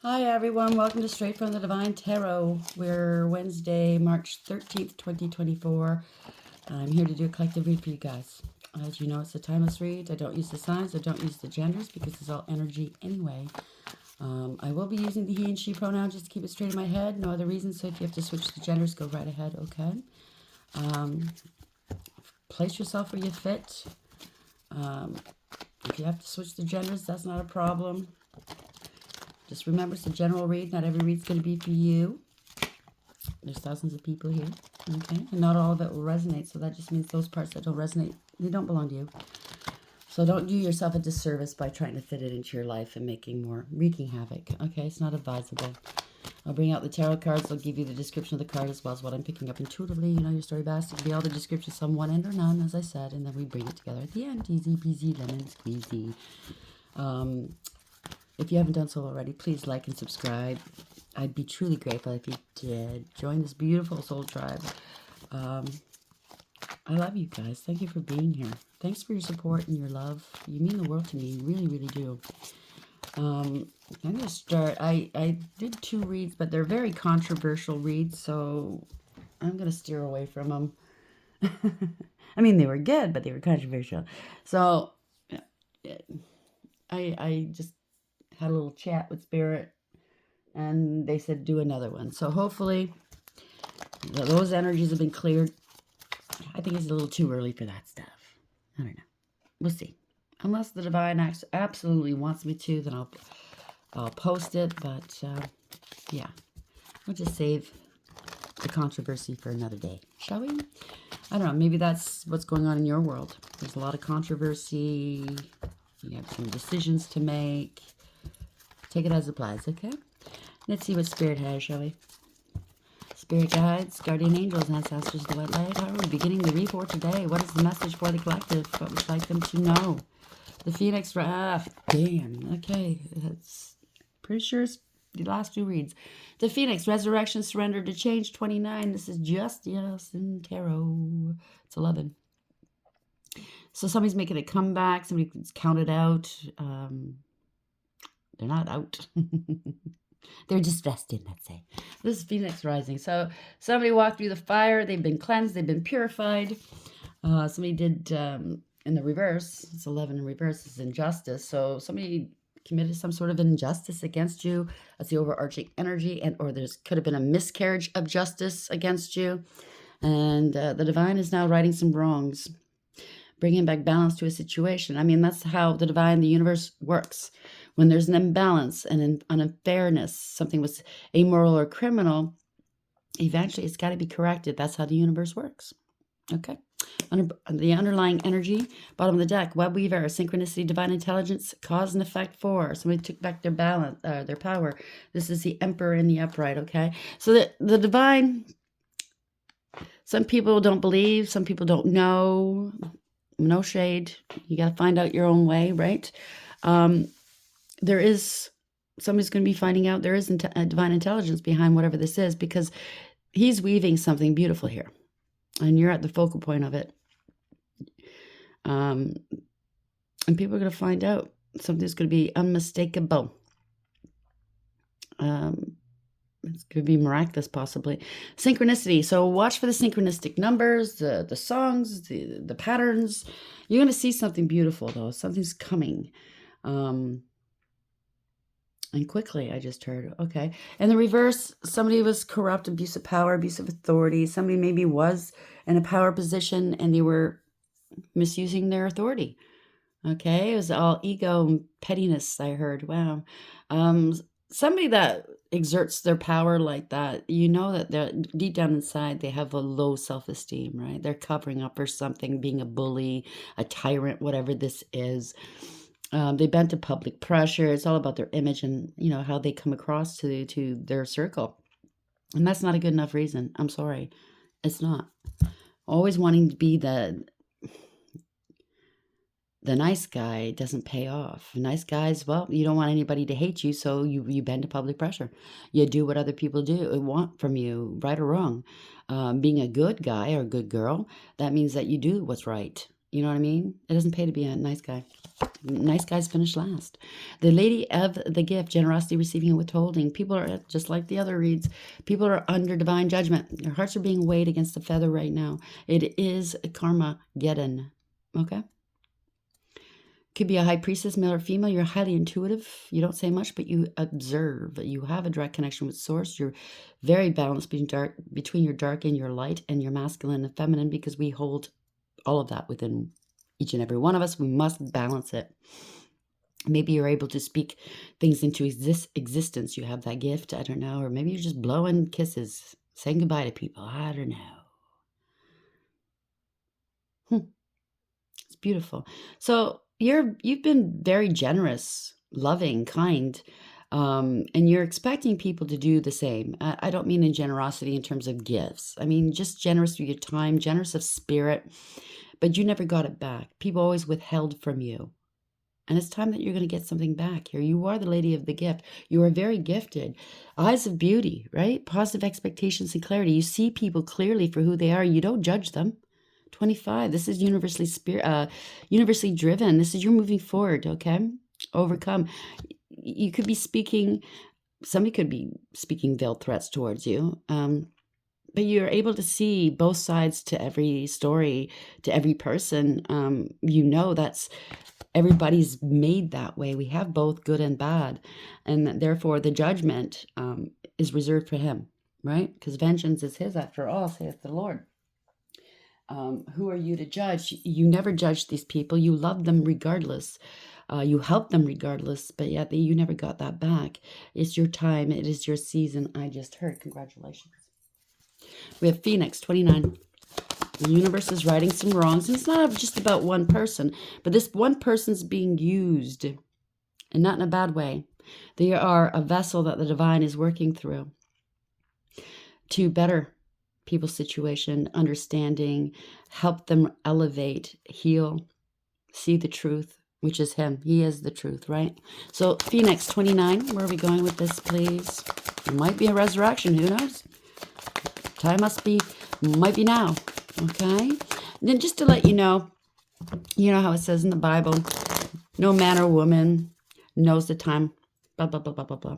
Hi everyone, welcome to Straight from the Divine Tarot. We're Wednesday, March 13th, 2024. I'm here to do a collective read for you guys. As you know, it's a timeless read. I don't use the signs, I don't use the genders because it's all energy anyway. I will be using the he and she pronoun just to keep it straight in my head. No other reason, so if you have to switch the genders, go right ahead, okay? Place yourself where you fit. If you have to switch the genders, that's not a problem. Just remember, it's a general read. Not every read's going to be for you. There's thousands of people here, okay? And not all of it will resonate, so that just means those parts that don't resonate, they don't belong to you. So don't do yourself a disservice by trying to fit it into your life and wreaking havoc, okay? It's not advisable. I'll bring out the tarot cards. I'll give you the description of the card as well as what I'm picking up intuitively. You know your story best. It'll be all the descriptions, some one end or none, as I said, and then we bring it together at the end. Easy peasy, lemon squeezy. If you haven't done so already, please like and subscribe. I'd be truly grateful if you did. Join this beautiful soul tribe. I love you guys. Thank you for being here. Thanks for your support and your love. You mean the world to me. You really, really do. I'm going to start. I did 2 reads, but they're very controversial reads, so I'm going to steer away from them. I mean, they were good, but they were controversial. So I just had a little chat with Spirit, and they said do another one. So hopefully those energies have been cleared. I think it's a little too early for that stuff. I don't know. We'll see. Unless the divine absolutely wants me to, then I'll post it. But yeah, we'll just save the controversy for another day, shall we? I don't know. Maybe that's what's going on in your world. There's a lot of controversy. You have some decisions to make. Take it as it applies, okay? Let's see what Spirit has, shall we? Spirit guides, guardian angels, ancestors, the white light. How are we beginning the read for today? What is the message for the collective? What would you like them to know? The Phoenix, damn, okay. That's pretty sure it's the last 2 reads. The Phoenix, resurrection, surrender to change, 29. This is just, yes, in tarot. It's 11. So somebody's making a comeback. Somebody's counted out. They're not out. They're just vested, let's say. This is Phoenix rising. So somebody walked through the fire. They've been cleansed. They've been purified. Somebody did in the reverse. It's 11 in reverse. It's injustice. So somebody committed some sort of injustice against you. That's the overarching energy. Or could have been a miscarriage of justice against you. And the divine is now righting some wrongs, bringing back balance to a situation. I mean, that's how the divine, the universe works. When there's an imbalance and an unfairness, something was amoral or criminal, eventually it's got to be corrected. That's how the universe works. Okay. The underlying energy, bottom of the deck, web weaver, synchronicity, divine intelligence, cause and effect for. Somebody took back their balance, their power. This is the emperor in the upright. Okay. So the divine, some people don't believe, some people don't know. No shade. You got to find out your own way, right? There is, somebody's going to be finding out there is divine intelligence behind whatever this is, because he's weaving something beautiful here. And you're at the focal point of it. And people are going to find out. Something's going to be unmistakable. It's going to be miraculous, possibly. Synchronicity. So watch for the synchronistic numbers, the songs, the patterns. You're going to see something beautiful, though. Something's coming. And quickly, I just heard. Okay. And the reverse, somebody was corrupt, abuse of power, abuse of authority. Somebody maybe was in a power position and they were misusing their authority. Okay. It was all ego and pettiness, I heard. Wow. Somebody that exerts their power like that, you know that they're deep down inside, they have a low self-esteem, right? They're covering up for something, being a bully, a tyrant, whatever this is. They bend to public pressure. It's all about their image and, you know, how they come across to their circle. And that's not a good enough reason. I'm sorry. It's not. Always wanting to be the nice guy doesn't pay off. Nice guys, well, you don't want anybody to hate you, so you bend to public pressure. You do what other people want from you, right or wrong. Being a good guy or a good girl, that means that you do what's right. You know what I mean? It doesn't pay to be a nice guy. Nice guys finish last. The lady of the gift, generosity, receiving, and withholding. People are, just like the other reads, people are under divine judgment. Their hearts are being weighed against the feather right now. It is Karmageddon. Okay? Could be a high priestess, male or female. You're highly intuitive. You don't say much, but you observe. You have a direct connection with source. You're very balanced between your dark and your light, and your masculine and feminine, because we hold all of that within each and every one of us. We must balance it. Maybe you're able to speak things into existence. You have that gift. I don't know. Or maybe you're just blowing kisses, saying goodbye to people. I don't know. It's beautiful. So you've been very generous, loving, kind, and you're expecting people to do the same. I don't mean in generosity in terms of gifts. I mean just generous with your time, generous of spirit, but you never got it back. People always withheld from you. And it's time that you're going to get something back here. You are the lady of the gift. You are very gifted. Eyes of beauty, right? Positive expectations and clarity. You see people clearly for who they are. You don't judge them. 25. This is universally driven. This is you're moving forward, okay? Overcome. You could be speaking, somebody could be speaking veiled threats towards you. But you're able to see both sides to every story, to every person. That's everybody's made that way. We have both good and bad. And therefore the judgment is reserved for him, right? Because vengeance is his after all, saith the Lord. Who are you to judge? You never judge these people. You love them regardless. You help them regardless, but yet you never got that back. It's your time. It is your season. I just heard. Congratulations. We have Phoenix, 29. The universe is righting some wrongs. And it's not just about one person, but this one person's being used, and not in a bad way. They are a vessel that the divine is working through to better people's situation, understanding, help them elevate, heal, see the truth, which is him. He is the truth, right? So Phoenix 29, where are we going with this, please? It might be a resurrection. Who knows? Time might be now. Okay? And then just to let you know how it says in the Bible, no man or woman knows the time, blah, blah, blah, blah, blah, blah.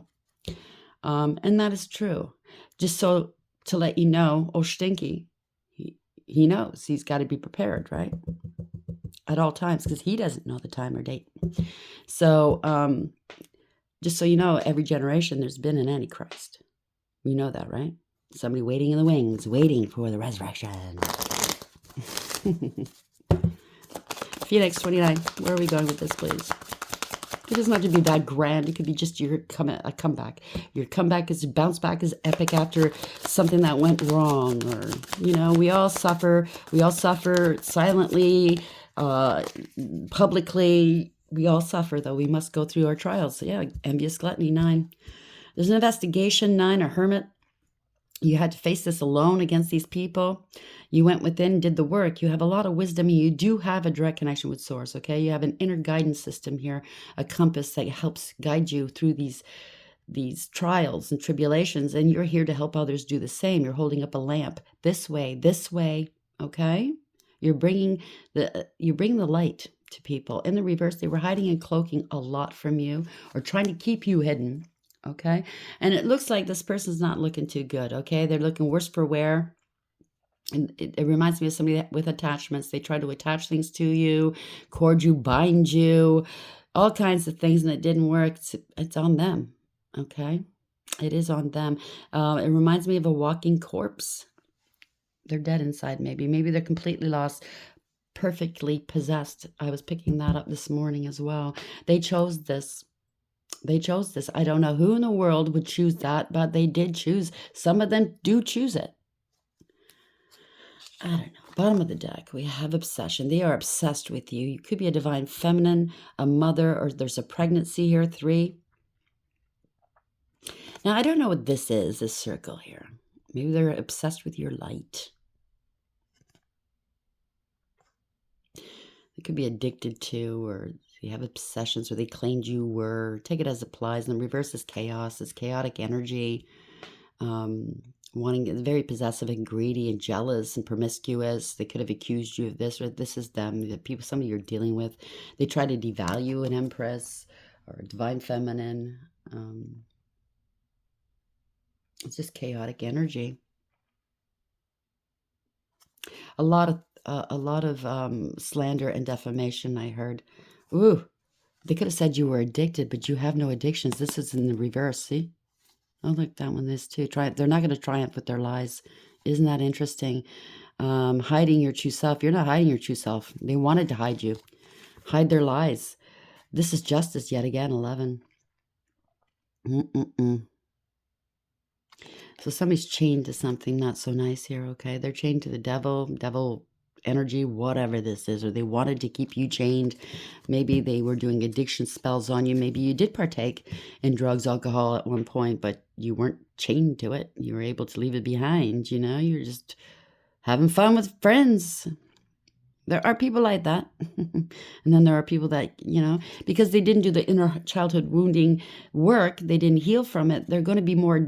And that is true. Just so to let you know, Stinky, he knows. He's got to be prepared, right? At all times, because he doesn't know the time or date. So just so you know, every generation there's been an Antichrist. You know that, right? Somebody waiting in the wings, waiting for the resurrection. Phoenix 29, where are we going with this, please? It doesn't have to be that grand. It could be just a comeback. Your comeback is bounce back is epic after something that went wrong. Or, we all suffer. We all suffer silently, publicly. We all suffer, though. We must go through our trials. So, yeah, envious gluttony, 9. There's an investigation, 9, a hermit. You had to face this alone against these people. You went within, did the work. You have a lot of wisdom. You do have a direct connection with source, okay? You have an inner guidance system here, a compass that helps guide you through these trials and tribulations, and you're here to help others do the same. You're holding up a lamp this way, okay? You're bringing the light to people. In the reverse, they were hiding and cloaking a lot from you or trying to keep you hidden. Okay. And it looks like this person's not looking too good. Okay. They're looking worse for wear. And it reminds me of somebody with attachments. They try to attach things to you, cord you, bind you, all kinds of things, and it didn't work. It's on them. Okay. It is on them. It reminds me of a walking corpse. They're dead inside, maybe. Maybe they're completely lost, perfectly possessed. I was picking that up this morning as well. They chose this. I don't know who in the world would choose that, but they did choose. Some of them do choose it. I don't know. Bottom of the deck, we have obsession. They are obsessed with you. You could be a divine feminine, a mother, or there's a pregnancy here, 3. Now, I don't know what this is, this circle here. Maybe they're obsessed with your light. They could be addicted to, or you have obsessions, or they claimed you were. Take it as it applies. And the reverse is chaos, is chaotic energy. wanting, very possessive and greedy and jealous and promiscuous. They could have accused you of this, or this is them, the people, somebody you're dealing with. They try to devalue an empress or a divine feminine. It's just chaotic energy. A lot of slander and defamation, I heard. Ooh, they could have said you were addicted, but you have no addictions. This is in the reverse, see? Oh, look, that one is too. They're not going to triumph with their lies. Isn't that interesting? Hiding your true self. You're not hiding your true self. They wanted to hide you. Hide their lies. This is justice yet again, 11. So somebody's chained to something not so nice here, okay? They're chained to the devil energy, whatever this is, or they wanted to keep you chained. Maybe they were doing addiction spells on you. Maybe you did partake in drugs, alcohol at one point, but you weren't chained to it. You were able to leave it behind, you know? You're just having fun with friends. There are people like that. And then there are people that, you know, because they didn't do the inner childhood wounding work, they didn't heal from it, they're going to be more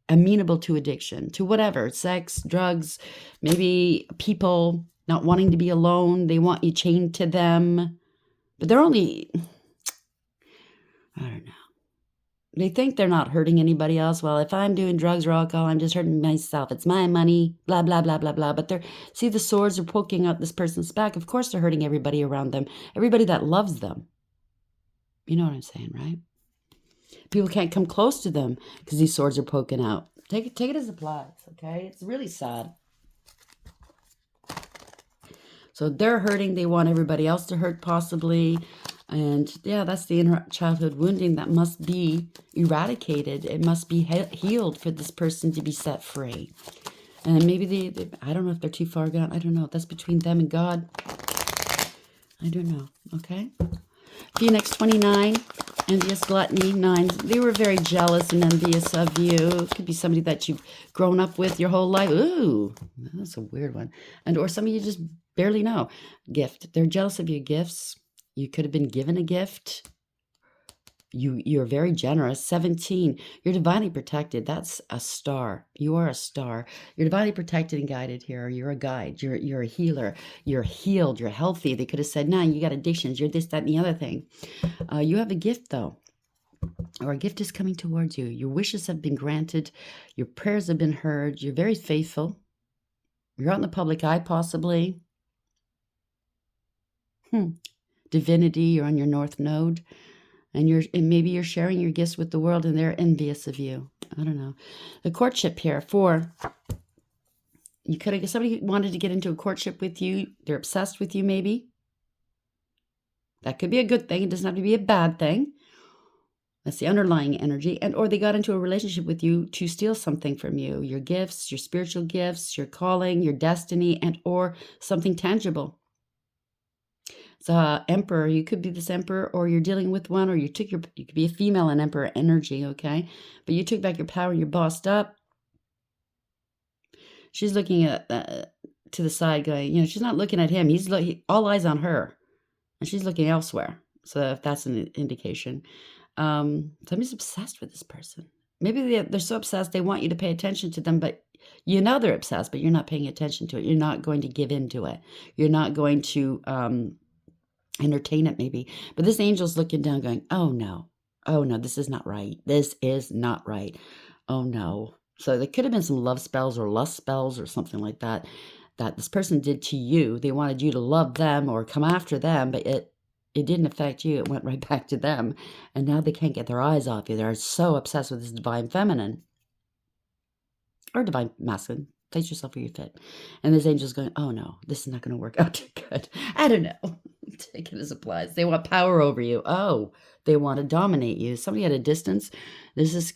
amenable to addiction, to whatever, sex, drugs, maybe people not wanting to be alone. They want you chained to them. But they're only, I don't know. They think they're not hurting anybody else. Well, if I'm doing drugs or alcohol, I'm just hurting myself. It's my money, blah, blah, blah, blah, blah. But see, the swords are poking out this person's back. Of course, they're hurting everybody around them, everybody that loves them. You know what I'm saying, right? People can't come close to them because these swords are poking out. Take it as applies, okay? It's really sad. So they're hurting. They want everybody else to hurt, possibly. And yeah, that's the inner childhood wounding that must be eradicated. It must be healed for this person to be set free. And maybe they I don't know if they're too far gone. I don't know. That's between them and God. I don't know. Okay. Phoenix 29, envious gluttony 9. They were very jealous and envious of you. It could be somebody that you've grown up with your whole life. Ooh, that's a weird one. And or somebody you just barely know. Gift. They're jealous of your gifts. You could have been given a gift. You're very generous. 17, you're divinely protected. That's a star. You are a star. You're divinely protected and guided here. You're a guide. You're a healer. You're healed. You're healthy. They could have said, "No, you got addictions. You're this, that, and the other thing." You have a gift, though, or a gift is coming towards you. Your wishes have been granted. Your prayers have been heard. You're very faithful. You're out in the public eye, possibly. Divinity, you're on your north node. And maybe you're sharing your gifts with the world and they're envious of you. I don't know. The courtship here, 4. You could have, somebody wanted to get into a courtship with you. They're obsessed with you, maybe. That could be a good thing. It doesn't have to be a bad thing. That's the underlying energy. And or they got into a relationship with you to steal something from you. Your gifts, your spiritual gifts, your calling, your destiny, and or something tangible. So emperor, you could be this emperor, or you're dealing with one, or you could be a female in emperor energy, okay? But you took back your power, you're bossed up. She's looking at to the side going, you know, she's not looking at him. He's all eyes on her, and she's looking elsewhere. So if that's an indication. Somebody's obsessed with this person. Maybe they're so obsessed they want you to pay attention to them, but you know they're obsessed, but you're not paying attention to it. You're not going to give in to it. You're not going to entertain it, maybe. But this angel's looking down going, oh no, this is not right. This is not right. Oh no. So there could have been some love spells or lust spells or something like that this person did to you. They wanted you to love them or come after them, but it didn't affect you. It went right back to them. And now they can't get their eyes off you. They're so obsessed with this divine feminine or divine masculine. Place yourself where you fit. And this angel's going, oh no, this is not going to work out too good. I don't know. Take it as applies. They want power over you. Oh, they want to dominate you. Somebody at a distance.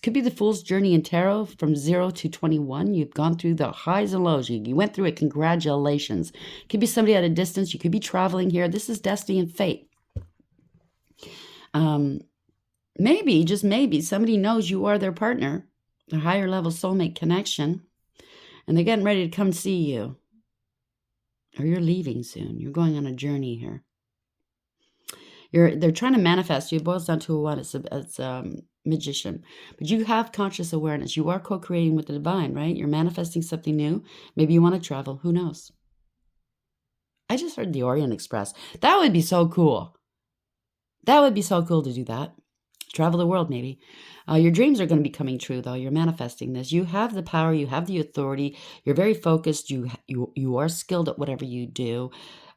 Could be the fool's journey in tarot from 0 to 21. You've gone through the highs and lows. You went through it. Congratulations. Could be somebody at a distance. You could be traveling here. This is destiny and fate. Maybe, just maybe, somebody knows you are their partner, their higher level soulmate connection, and they're getting ready to come see you. Or you're leaving soon. You're going on a journey here. They're trying to manifest you. It boils down to a one. It's magician. But you have conscious awareness. You are co-creating with the divine, right? You're manifesting something new. Maybe you want to travel. Who knows? I just heard the Orient Express. That would be so cool. That would be so cool to do that. Travel the world, maybe. Your dreams are going to be coming true, though. You're manifesting this. You have the power. You have the authority. You're very focused. You are skilled at whatever you do.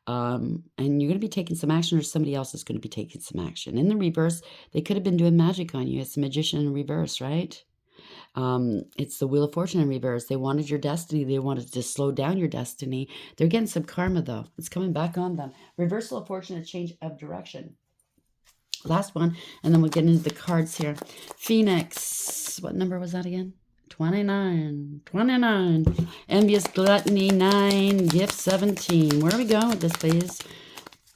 And you're going to be taking some action, or somebody else is going to be taking some action. In the reverse, they could have been doing magic on you. It's the magician in reverse, right? It's the Wheel of Fortune in reverse. They wanted your destiny. They wanted to slow down your destiny. They're getting some karma, though. It's coming back on them. Reversal of fortune, a change of direction. Last one, and then we'll get into the cards here. Phoenix. What number was that again? 29. 29. Envious Gluttony, 9. Gift, 17. Where are we going with this, please?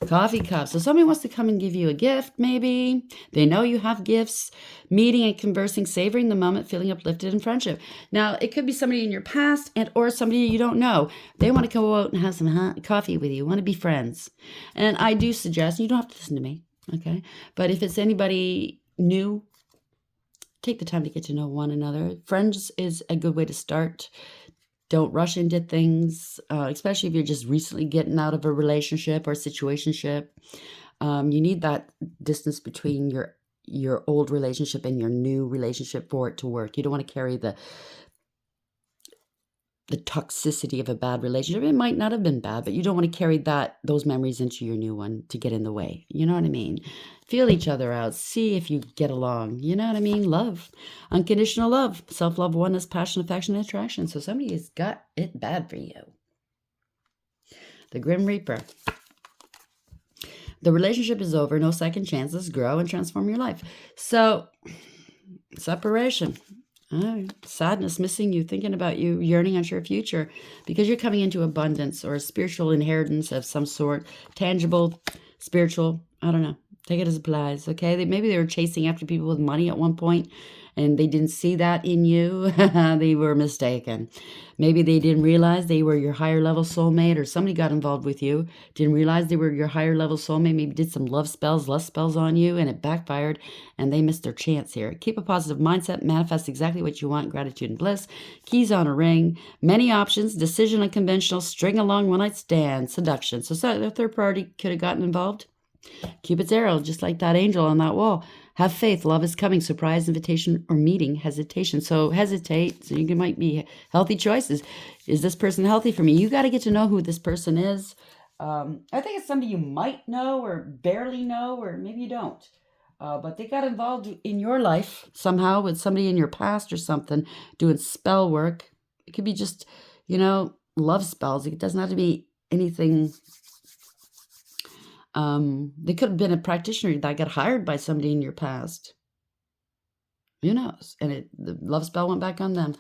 Coffee cup. So somebody wants to come and give you a gift, maybe. They know you have gifts. Meeting and conversing, savoring the moment, feeling uplifted in friendship. Now, it could be somebody in your past and or somebody you don't know. They want to go out and have some coffee with you, want to be friends. And I do suggest, you don't have to listen to me, okay? But if it's anybody new, take the time to get to know one another. Friends is a good way to start. Don't rush into things, especially if you're just recently getting out of a relationship or situationship. You need that distance between your old relationship and your new relationship for it to work. You don't want to carry the toxicity of a bad relationship. It might not have been bad, but you don't want to carry those memories into your new one to get in the way. You know what I mean? Feel each other out. See if you get along. You know what I mean? Love. Unconditional love. Self-love, oneness, passion, affection, and attraction. So somebody has got it bad for you. The Grim Reaper. The relationship is over. No second chances. Grow and transform your life. So, separation. Sadness, missing you, thinking about you, yearning on your future, because you're coming into abundance or a spiritual inheritance of some sort, tangible, spiritual, I don't know. Take it as applies, okay? Maybe they were chasing after people with money at one point, and they didn't see that in you. They were mistaken. Maybe they didn't realize they were your higher level soulmate, or somebody got involved with you, didn't realize they were your higher level soulmate, maybe did some love spells, lust spells on you, and it backfired, and they missed their chance here. Keep a positive mindset, manifest exactly what you want, gratitude and bliss. Keys on a ring, many options, decision unconventional, string along one night stand, seduction. So the third party could have gotten involved. Cupid's arrow, just like that angel on that wall. Have faith. Love is coming. Surprise, invitation, or meeting. Hesitation. So hesitate. So you might be healthy choices. Is this person healthy for me? You got to get to know who this person is. I think it's somebody you might know or barely know, or maybe you don't. But they got involved in your life somehow with somebody in your past or something doing spell work. It could be just, love spells. It doesn't have to be anything. They could have been a practitioner that got hired by somebody in your past. Who knows? And the love spell went back on them.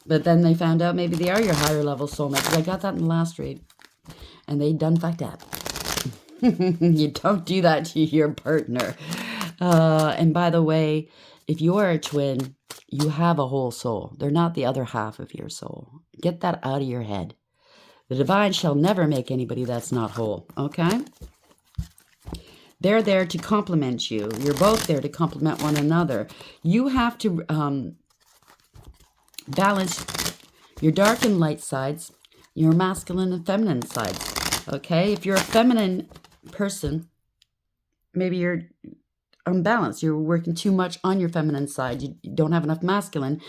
But then they found out maybe they are your higher level soulmate. Because I got that in the last read. And they done fucked up. You don't do that to your partner. And by the way, if you are a twin, you have a whole soul. They're not the other half of your soul. Get that out of your head. The divine shall never make anybody that's not whole. Okay? They're there to complement you. You're both there to complement one another. You have to balance your dark and light sides, your masculine and feminine sides. Okay? If you're a feminine person, maybe you're unbalanced. You're working too much on your feminine side. You don't have enough masculine,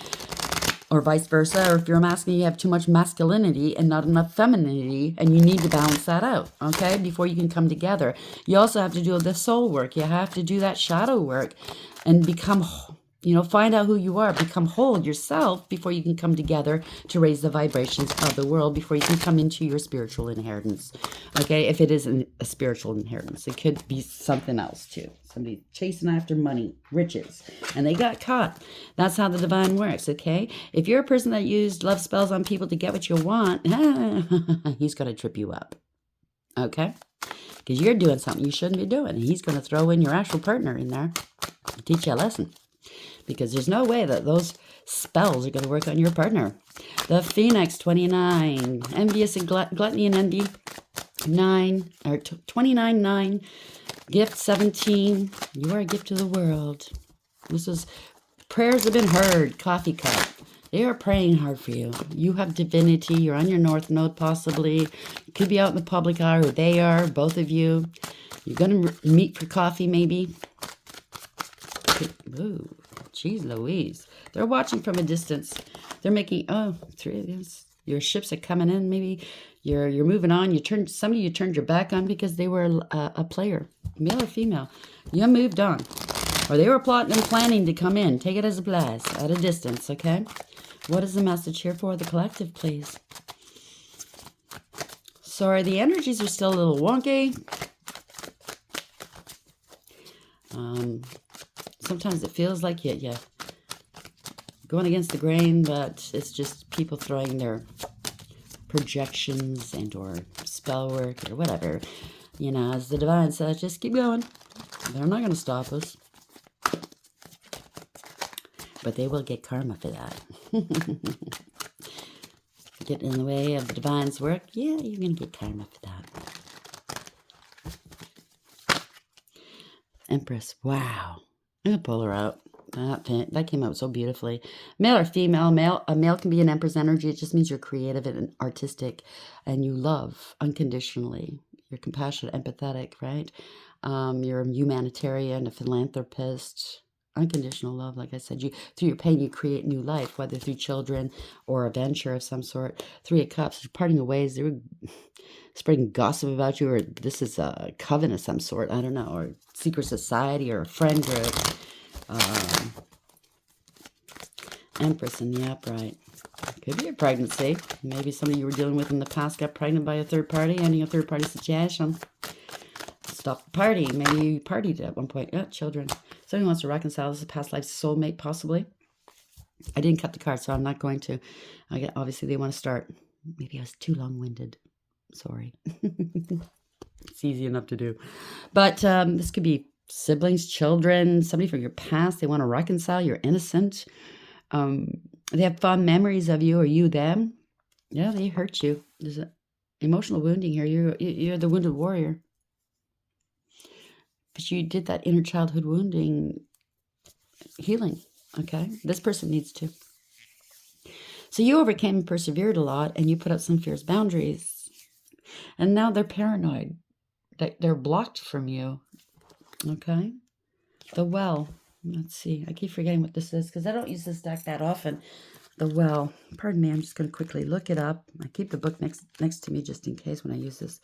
or vice versa. Or if you're a masculine, you have too much masculinity and not enough femininity, and you need to balance that out, okay, before you can come together. You also have to do the soul work. You have to do that shadow work and become, find out who you are, become whole yourself before you can come together to raise the vibrations of the world, before you can come into your spiritual inheritance, okay, if it isn't a spiritual inheritance. It could be something else too. Somebody chasing after money, riches, and they got caught. That's how the divine works, okay? If you're a person that used love spells on people to get what you want, he's going to trip you up, okay? Because you're doing something you shouldn't be doing. And he's going to throw in your actual partner in there to teach you a lesson. Because there's no way that those spells are going to work on your partner. The Phoenix, 29. Envious and gluttony and envy, 9. Or 29, 9. Gift 17. You are a gift to the world. This is prayers have been heard. Coffee cup. They are praying hard for you. You have divinity. You're on your north node possibly. You could be out in the public eye, or they are, both of you. You're going to meet for coffee maybe. Ooh, geez Louise. They're watching from a distance. They're making, your ships are coming in. Maybe you're moving on. Somebody you turned your back on because they were a player, male or female. You moved on. Or they were plotting and planning to come in. Take it as a blast at a distance, okay? What is the message here for the collective, please? Sorry, the energies are still a little wonky. Sometimes it feels like you're going against the grain, but it's just people throwing their projections and or spell work or whatever. You know, as the divine says, just keep going. They're not going to stop us. But they will get karma for that. Get in the way of the divine's work, yeah, you're going to get karma for that. Empress, wow. I'm going to pull her out. That came out so beautifully. Male or female, a male can be an Empress energy. It just means you're creative and artistic and you love unconditionally. You're compassionate, empathetic, right? You're a humanitarian, a philanthropist. Unconditional love, like I said, through your pain you create new life, whether through children or a venture of some sort. 3 of Cups, you're parting the ways. They were spreading gossip about you, or this is a coven of some sort, I don't know, or secret society or a friend group. Empress in the upright. Could be a pregnancy. Maybe somebody you were dealing with in the past got pregnant by a third party, ending a third party situation. Stop the party. Maybe you partied at one point. Yeah, children. Somebody wants to reconcile. This is a past life soulmate, possibly. I didn't cut the card, so I'm not going to. Obviously, they want to start. Maybe I was too long-winded. Sorry. It's easy enough to do. But this could be siblings, children, somebody from your past. They want to reconcile. You're innocent. They have fond memories of you or you them. Yeah, they hurt you. There's an emotional wounding here. You're the wounded warrior. But you did that inner childhood wounding healing, okay? This person needs to. So you overcame and persevered a lot, and you put up some fierce boundaries. And now they're paranoid. They're blocked from you, okay? The Well. Let's see. I keep forgetting what this is because I don't use this deck that often. The Well. Pardon me. I'm just going to quickly look it up. I keep the book next to me just in case when I use this.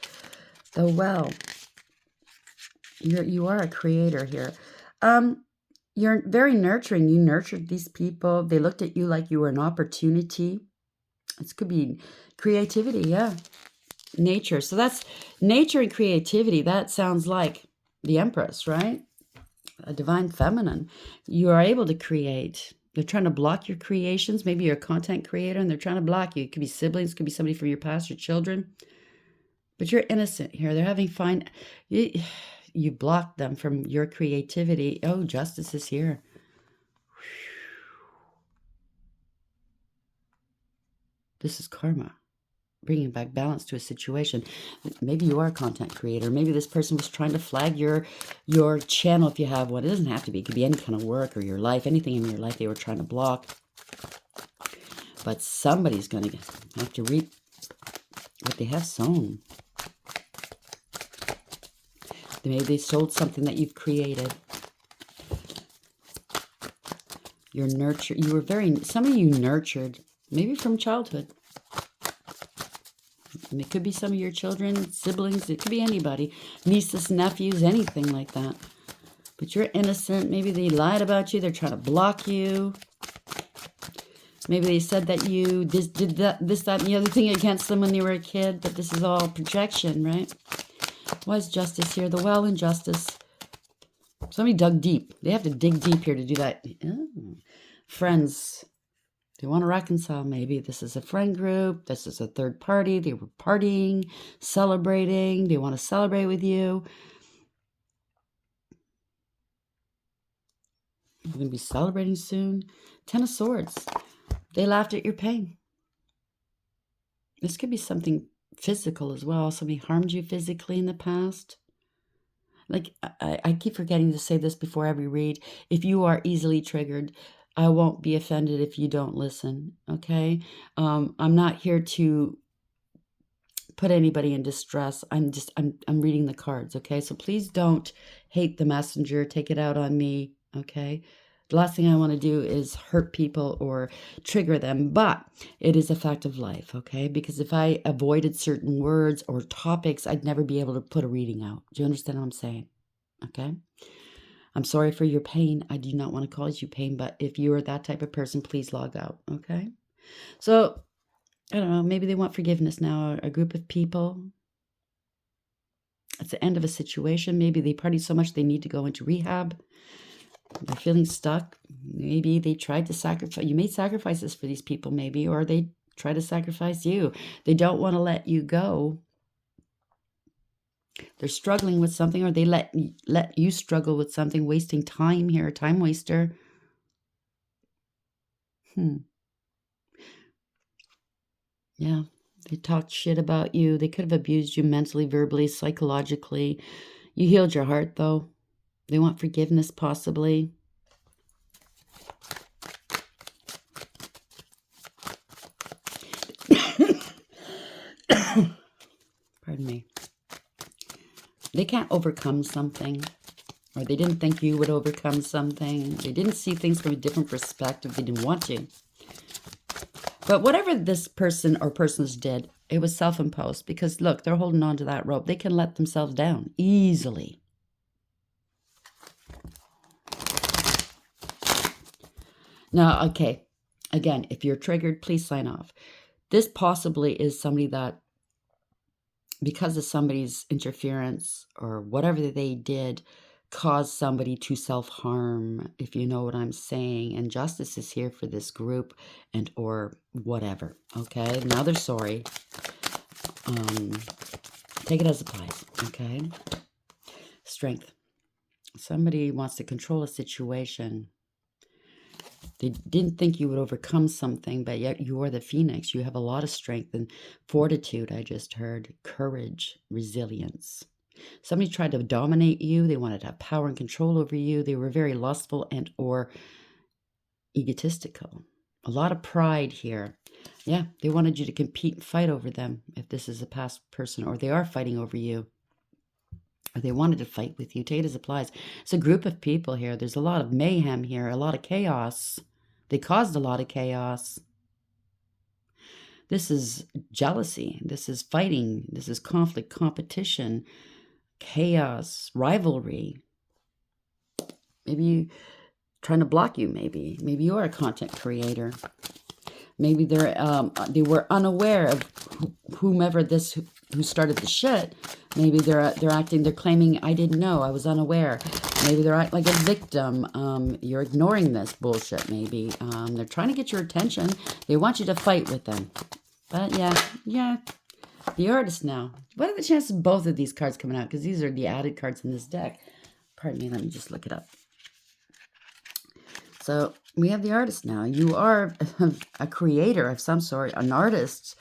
The Well. You are a creator here. You're very nurturing. You nurtured these people. They looked at you like you were an opportunity. This could be creativity, yeah. Nature. So that's nature and creativity. That sounds like the Empress, right? A divine feminine. You are able to create. They're trying to block your creations. Maybe you're a content creator and they're trying to block you. It could be siblings, it could be somebody from your past, your children. But you're innocent here. They're having fun. You blocked them from your creativity. Oh, justice is here. This is karma. Bringing back balance to a situation. Maybe you are a content creator. Maybe this person was trying to flag your channel if you have one. It doesn't have to be. It could be any kind of work or your life. Anything in your life they were trying to block. But somebody's going to have to reap what they have sown. Maybe they sold something that you've created. You're nurtured. You were some of you nurtured, maybe from childhood. And it could be some of your children, siblings. It could be anybody. Nieces, nephews, anything like that. But you're innocent. Maybe they lied about you. They're trying to block you. Maybe they said that you did this, that, and the other thing against them when they were a kid. But this is all projection, right? Why is justice here? The Well and justice. Somebody dug deep. They have to dig deep here to do that. Oh. Friends. They want to reconcile maybe. This is a friend group. This is a third party. They were partying, celebrating. They want to celebrate with you. You're going to be celebrating soon. 10 of Swords. They laughed at your pain. This could be something physical as well. Somebody harmed you physically in the past. Like, I keep forgetting to say this before every read. If you are easily triggered, I won't be offended if you don't listen, okay? I'm not here to put anybody in distress. I'm reading the cards, okay? So please don't hate the messenger, take it out on me, okay? The last thing I want to do is hurt people or trigger them, but it is a fact of life, okay? Because if I avoided certain words or topics, I'd never be able to put a reading out. Do you understand what I'm saying? Okay? I'm sorry for your pain. I do not want to cause you pain, but if you are that type of person, please log out, okay? So, I don't know, maybe they want forgiveness now, a group of people. It's the end of a situation. Maybe they partied so much they need to go into rehab. They're feeling stuck. Maybe they tried to sacrifice. You made sacrifices for these people, maybe, or they try to sacrifice you. They don't want to let you go. They're struggling with something, or they let you struggle with something, wasting time here, time waster. Yeah, they talked shit about you. They could have abused you mentally, verbally, psychologically. You healed your heart, though. They want forgiveness, possibly. Pardon me. They can't overcome something, or they didn't think you would overcome something. They didn't see things from a different perspective. They didn't want to. But whatever this person or persons did, it was self-imposed, because look, they're holding on to that rope. They can let themselves down easily. Now, okay, again, if you're triggered, please sign off. This possibly is somebody that, because of somebody's interference or whatever they did, caused somebody to self-harm, if you know what I'm saying. And justice is here for this group and or whatever, okay? Now they're sorry. Take it as it applies, okay? Strength. Somebody wants to control a situation. They didn't think you would overcome something, but yet you are the phoenix. You have a lot of strength and fortitude, I just heard. Courage, resilience. Somebody tried to dominate you. They wanted to have power and control over you. They were very lustful and or egotistical. A lot of pride here. Yeah, they wanted you to compete and fight over them, if this is a past person, or they are fighting over you. Or they wanted to fight with you. Take it as applies. It's a group of people here. There's a lot of mayhem here, a lot of chaos. They caused a lot of chaos. This is jealousy. This is fighting. This is conflict, competition, chaos, rivalry. Maybe you trying to block you. Maybe you are a content creator. Maybe they were unaware of whomever who started the shit. Maybe they're acting. They're claiming, I didn't know. I was unaware. Maybe they're acting like a victim. You're ignoring this bullshit. Maybe they're trying to get your attention. They want you to fight with them. But yeah. The artist now. What are the chances of both of these cards coming out? Because these are the added cards in this deck. Pardon me. Let me just look it up. So we have the artist now. You are a creator of some sort, an artist,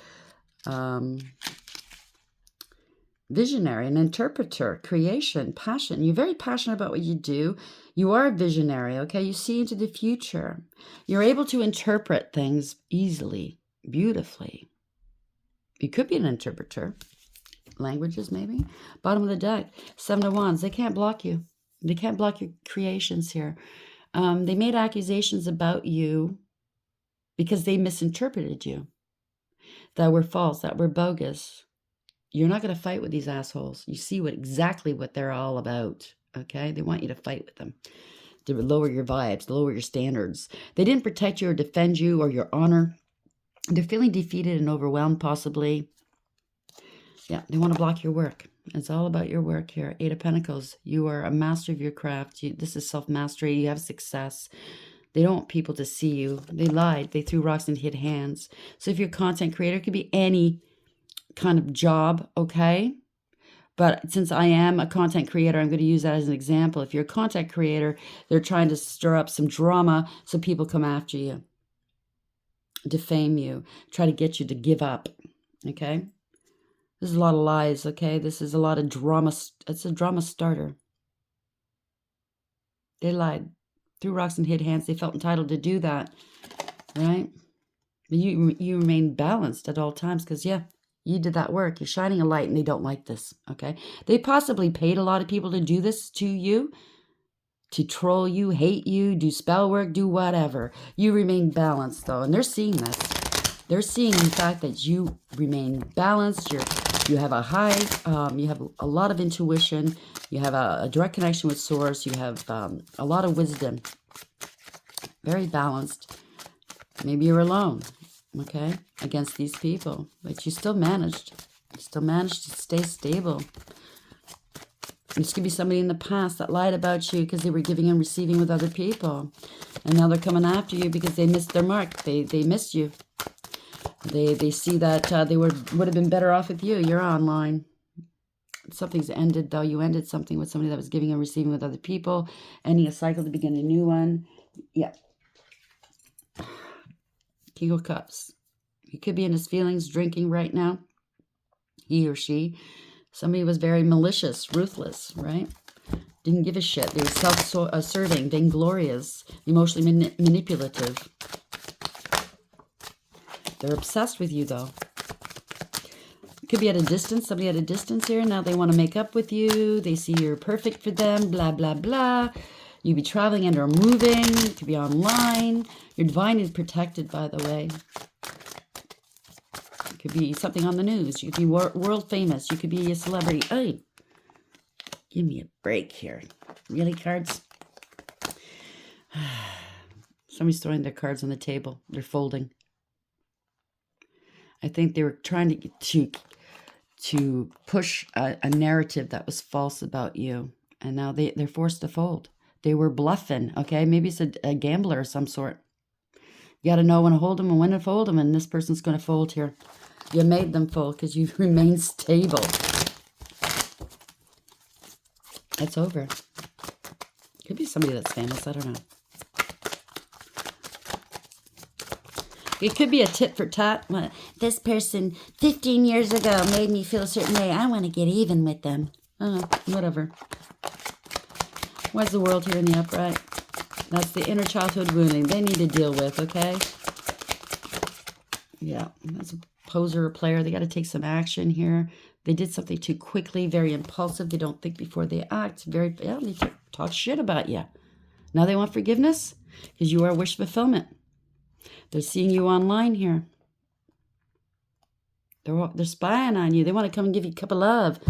visionary, an interpreter, creation, passion. You're very passionate about what you do. You are a visionary, okay? You see into the future. You're able to interpret things easily, beautifully. You could be an interpreter. Languages, maybe. Bottom of the deck, 7 of Wands. They can't block you. They can't block your creations here. They made accusations about you because they misinterpreted you, that were false, that were bogus. You're not going to fight with these assholes. You see exactly what they're all about, okay? They want you to fight with them, to lower your vibes, to lower your standards. They didn't protect you or defend you or your honor. They're feeling defeated and overwhelmed, possibly. Yeah, they want to block your work. It's all about your work here. 8 of Pentacles. You are a master of your craft. This is self-mastery. You have success. They don't want people to see you. They lied. They threw rocks and hid hands. So if you're a content creator, it could be any kind of job, okay? But since I am a content creator, I'm going to use that as an example. If you're a content creator, they're trying to stir up some drama so people come after you, defame you, try to get you to give up, okay? This is a lot of lies, okay? This is a lot of drama. It's a drama starter. They lied. Threw rocks and hid hands. They felt entitled to do that, right? But you remain balanced at all times because, yeah, you did that work. You're shining a light and they don't like this, okay? They possibly paid a lot of people to do this to you, to troll you, hate you, do spell work, do whatever. You remain balanced, though, and they're seeing this. They're seeing the fact that you remain balanced. You have a high, you have a lot of intuition. You have a direct connection with Source. You have a lot of wisdom. Very balanced. Maybe you're alone, okay, against these people, but you still managed. You still managed to stay stable. This could be somebody in the past that lied about you because they were giving and receiving with other people. And now they're coming after you because they missed their mark. They missed you. They see that they would have been better off with you. You're online. Something's ended, though. You ended something with somebody that was giving and receiving with other people. Ending a cycle to begin a new one. Yeah. King of Cups. He could be in his feelings, drinking right now. He or she. Somebody was very malicious, ruthless, right? Didn't give a shit. They were self-asserting, vainglorious, emotionally manipulative. They're obsessed with you, though. It could be at a distance. Somebody at a distance here. Now they want to make up with you. They see you're perfect for them, blah, blah, blah. You be traveling and or moving. You could be online. Your divine is protected, by the way. It could be something on the news. You could be world famous. You could be a celebrity. Hey, give me a break here. Really, cards? Somebody's throwing their cards on the table. They're folding. I think they were trying to push a narrative that was false about you. And now they're forced to fold. They were bluffing, okay? Maybe it's a gambler of some sort. You got to know when to hold them and when to fold them, and this person's going to fold here. You made them fold because you remain stable. It's over. Could be somebody that's famous. I don't know. It could be a tit for tat. This person 15 years ago made me feel a certain way. I want to get even with them. Oh, whatever. Why's the world here in the upright? That's the inner childhood wounding they need to deal with, okay? Yeah, that's a poser or player. They got to take some action here. They did something too quickly, very impulsive. They don't think before they act. They talk shit about you. Now they want forgiveness because you are wish fulfillment. They're seeing you online here. They're spying on you. They want to come and give you a cup of love.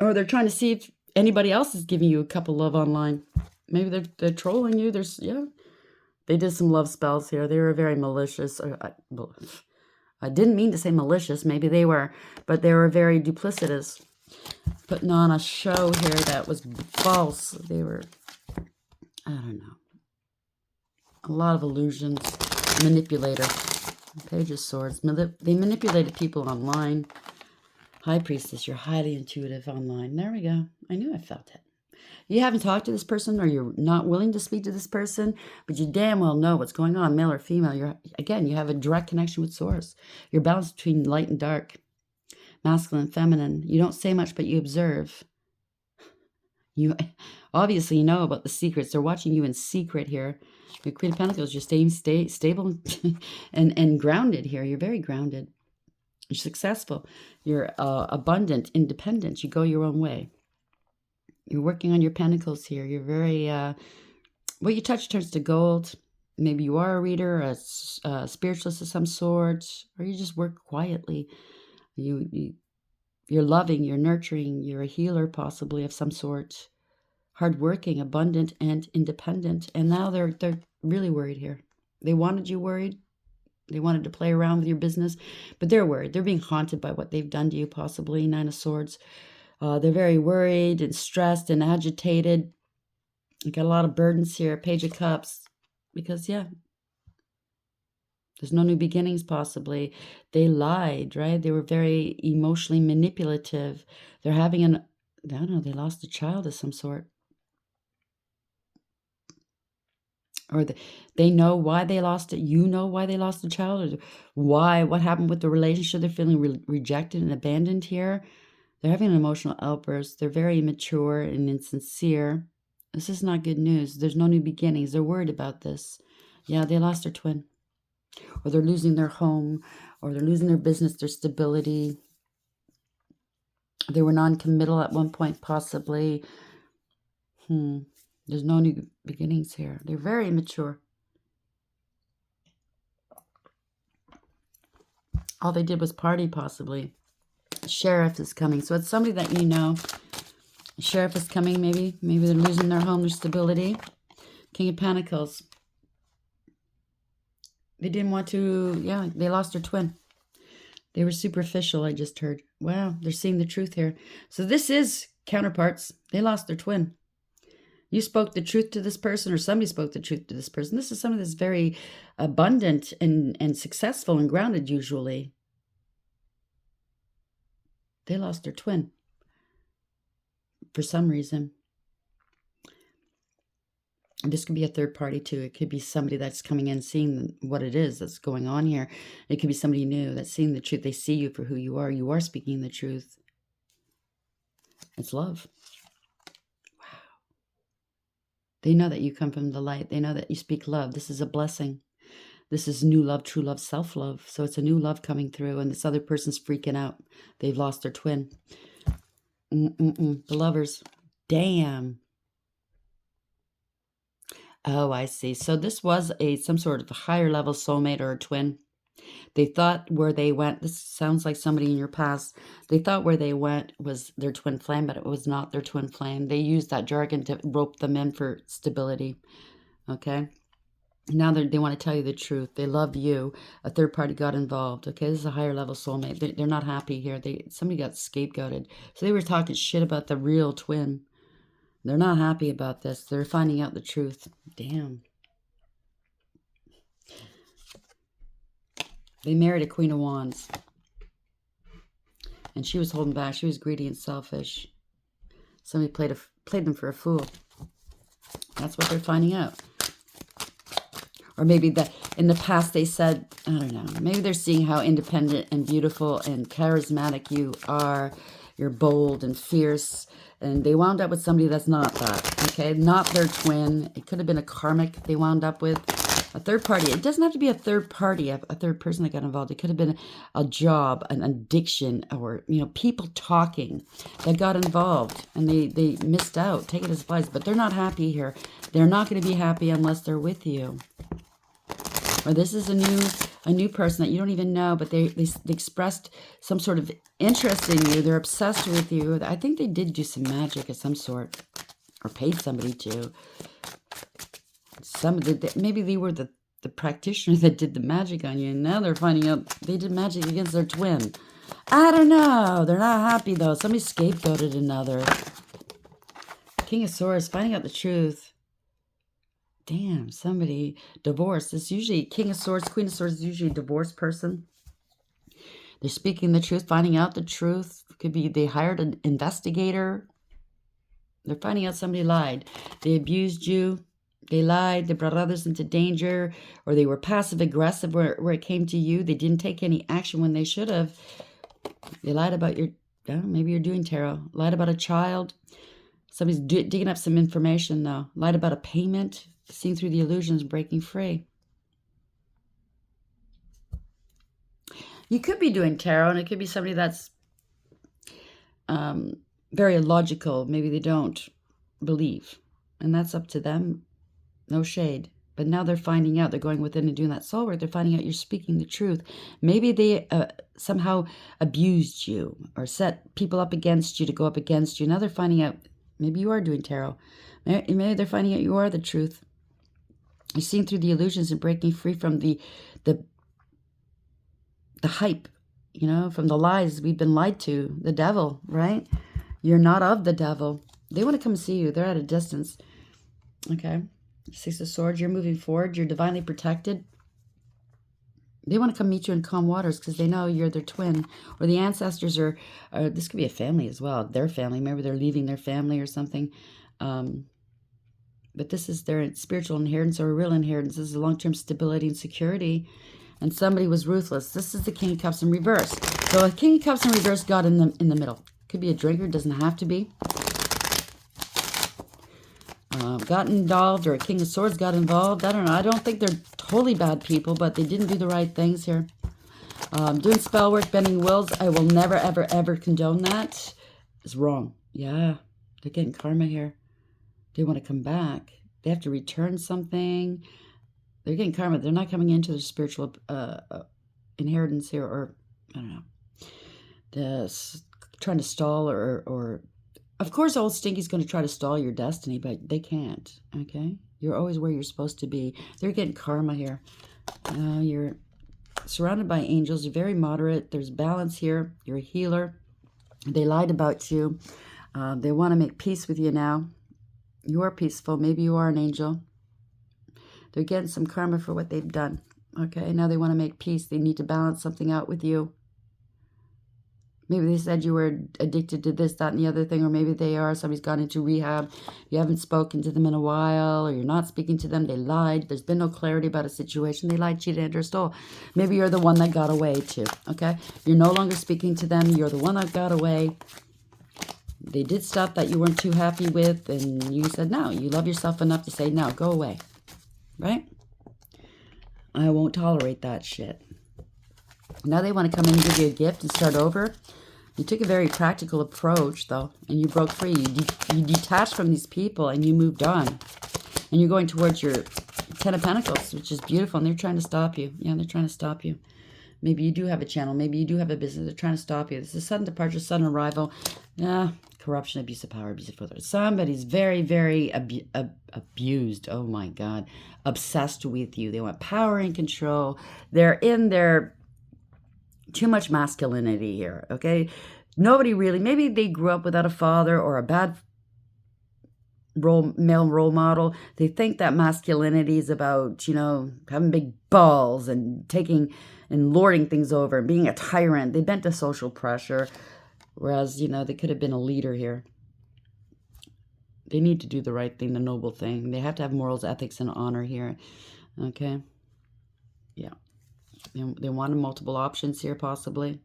Or they're trying to see if anybody else is giving you a cup of love online. Maybe they're trolling you. They did some love spells here. They were very malicious. I didn't mean to say malicious. Maybe they were. But they were very duplicitous. Putting on a show here that was false. They were, I don't know. A lot of illusions. Manipulator. Page of Swords. They manipulated people online. High Priestess, you're highly intuitive online. There we go. I knew I felt it. You haven't talked to this person or you're not willing to speak to this person, but you damn well know what's going on, male or female. You have a direct connection with Source. You're balanced between light and dark, masculine and feminine. You don't say much, but you observe. You obviously know about the secrets. They're watching you in secret here. Your Queen of Pentacles, you're staying stable and grounded here. You're very grounded. You're successful. You're abundant, independent. You go your own way. You're working on your pentacles here. You're very, what you touch turns to gold. Maybe you are a reader, a spiritualist of some sort, or you just work quietly. You're loving, you're nurturing, you're a healer possibly of some sort. Hardworking, abundant, and independent. And now they're really worried here. They wanted you worried. They wanted to play around with your business, but they're worried. They're being haunted by what they've done to you, possibly. Nine of Swords. They're very worried and stressed and agitated. You got a lot of burdens here. Page of Cups. Because, yeah, there's no new beginnings, possibly. They lied, right? They were very emotionally manipulative. They're having I don't know, they lost a child of some sort. Or they know why they lost it. You know why they lost the child. Or what happened with the relationship. They're feeling rejected and abandoned here. They're having an emotional outburst. They're very immature and insincere. This is not good news. There's no new beginnings. They're worried about this. Yeah, they lost their twin. Or they're losing their home. Or they're losing their business, their stability. They were non-committal at one point, possibly. There's no new beginnings here. They're very immature. All they did was party, possibly. Sheriff is coming. So it's somebody that you know. Sheriff is coming, maybe. Maybe they're losing their home, their stability. King of Pentacles. They didn't want to, yeah, they lost their twin. They were superficial, I just heard. Wow, they're seeing the truth here. So this is counterparts. They lost their twin. You spoke the truth to this person, or somebody spoke the truth to this person. This is somebody that's very abundant and successful and grounded, usually. They lost their twin for some reason. And this could be a third party too. It could be somebody that's coming in, seeing what it is that's going on here. It could be somebody new that's seeing the truth. They see you for who you are. You are speaking the truth. It's love. Wow. They know that you come from the light. They know that you speak love. This is a blessing. This is new love, true love, self-love. So it's a new love coming through, and this other person's freaking out. They've lost their twin. The lovers. Damn. Oh, I see. So this was some sort of a higher level soulmate or a twin. They thought where they went, this sounds like somebody in your past, they thought where they went was their twin flame, but it was not their twin flame. They used that jargon to rope them in for stability. Okay? Now they want to tell you the truth. They love you. A third party got involved. Okay, this is a higher level soulmate. They're not happy here. Somebody got scapegoated. So they were talking shit about the real twin. They're not happy about this. They're finding out the truth. Damn. They married a Queen of Wands. And she was holding back. She was greedy and selfish. Somebody played them for a fool. That's what they're finding out. Or maybe that in the past they said, I don't know, maybe they're seeing how independent and beautiful and charismatic you are. You're bold and fierce. And they wound up with somebody that's not that, okay? Not their twin. It could have been a karmic they wound up with. A third party. It doesn't have to be a third party, a third person that got involved. It could have been a job, an addiction, or, people talking that got involved. And they missed out. Take it as advice. But they're not happy here. They're not going to be happy unless they're with you. Or this is a new person that you don't even know, but they expressed some sort of interest in you. They're obsessed with you. I think they did do some magic of some sort, or paid somebody to. Maybe they were the practitioner that did the magic on you, and now they're finding out they did magic against their twin. I don't know. They're not happy though. Somebody scapegoated another. King of Swords, finding out the truth. Damn, somebody divorced. It's usually King of Swords, Queen of Swords is usually a divorced person. They're speaking the truth, finding out the truth. Could be they hired an investigator. They're finding out somebody lied. They abused you. They lied. They brought others into danger. Or they were passive-aggressive where it came to you. They didn't take any action when they should have. They lied about maybe you're doing tarot. Lied about a child. Somebody's digging up some information, though. Lied about a payment. Seeing through the illusions, breaking free. You could be doing tarot, and it could be somebody that's very illogical. Maybe they don't believe, and that's up to them. No shade. But now they're finding out. They're going within and doing that soul work. They're finding out you're speaking the truth. Maybe they somehow abused you or set people up against you to go up against you. Now they're finding out maybe you are doing tarot. Maybe they're finding out you are the truth. You're seeing through the illusions and breaking free from the hype, from the lies we've been lied to. The devil, right? You're not of the devil. They want to come see you. They're at a distance. Okay. Six of Swords, you're moving forward. You're divinely protected. They want to come meet you in calm waters because they know you're their twin. Or the ancestors are this could be a family as well. Their family. Maybe they're leaving their family or something. But this is their spiritual inheritance or a real inheritance. This is long-term stability and security. And somebody was ruthless. This is the King of Cups in reverse. So a King of Cups in reverse got in the middle. Could be a drinker. Doesn't have to be. got involved, or a King of Swords got involved. I don't know. I don't think they're totally bad people, but they didn't do the right things here. Doing spell work, bending wills, I will never, ever, ever condone that. It's wrong. Yeah, they're getting karma here. They want to come back. They have to return something. They're getting karma. They're not coming into their spiritual inheritance here, or I don't know. Trying to stall, or of course, old Stinky's going to try to stall your destiny, but they can't. Okay, you're always where you're supposed to be. They're getting karma here. You're surrounded by angels. You're very moderate. There's balance here. You're a healer. They lied about you. They want to make peace with you now. You are peaceful. Maybe you are an angel. They're getting some karma for what they've done. Okay, now they want to make peace. They need to balance something out with you. Maybe they said you were addicted to this, that, and the other thing, or maybe they are. Somebody's gone into rehab. You haven't spoken to them in a while, or you're not speaking to them. They lied. There's been no clarity about a situation. They lied, cheated, and or stole. Maybe you're the one that got away too, okay? You're no longer speaking to them. You're the one that got away. They did stuff that you weren't too happy with, and you said no. You love yourself enough to say no, go away, right? I won't tolerate that shit. Now they want to come in and give you a gift and start over. You took a very practical approach, though, and you broke free. You detached from these people, and you moved on. And you're going towards your Ten of Pentacles, which is beautiful, and they're trying to stop you. Yeah, they're trying to stop you. Maybe you do have a channel. Maybe you do have a business. They're trying to stop you. This is a sudden departure, sudden arrival. Corruption, abuse of power, abuse of authority. Somebody's very, very abused. Oh, my God. Obsessed with you. They want power and control. They're in their... too much masculinity here, okay? Nobody really, maybe they grew up without a father or a bad male role model. They think that masculinity is about, having big balls and taking and lording things over and being a tyrant. They bent to social pressure, whereas, they could have been a leader here. They need to do the right thing, the noble thing. They have to have morals, ethics, and honor here, okay? Yeah. They wanted multiple options here, possibly.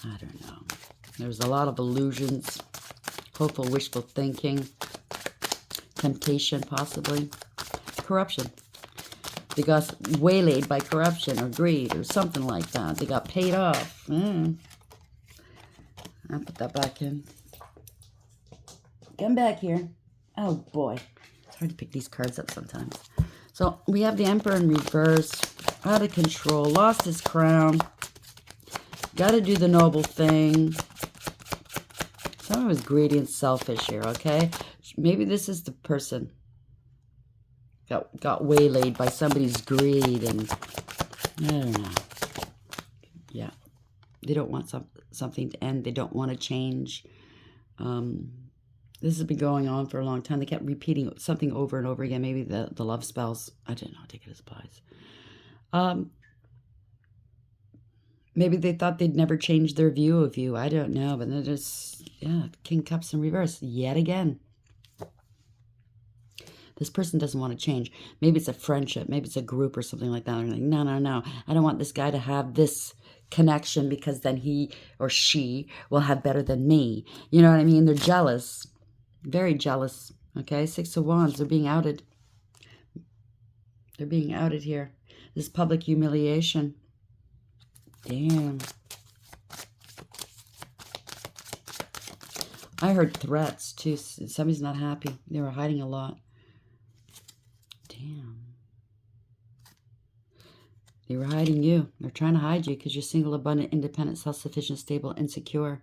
I don't know. There's a lot of illusions, hopeful, wishful thinking, temptation, possibly. Corruption. They got waylaid by corruption or greed or something like that. They got paid off. I'll put that back in. Come back here. Oh, boy. It's hard to pick these cards up sometimes. So we have the Emperor in reverse, out of control, lost his crown, got to do the noble thing. Someone was greedy and selfish here, okay? Maybe this is the person got waylaid by somebody's greed, and I don't know. Yeah, they don't want something to end. They don't want to change. This has been going on for a long time. They kept repeating something over and over again. Maybe the love spells. I don't know. Take it as applies. Maybe they thought they'd never change their view of you. I don't know. But they're just, King Cups in reverse. Yet again. This person doesn't want to change. Maybe it's a friendship. Maybe it's a group or something like that. They're like, no. I don't want this guy to have this connection because then he or she will have better than me. You know what I mean? They're jealous. Very jealous, okay? Six of Wands, they're being outed. They're being outed here. This is public humiliation. Damn. I heard threats, too. Somebody's not happy. They were hiding a lot. Damn. They were hiding you. They're trying to hide you because you're single, abundant, independent, self-sufficient, stable, insecure.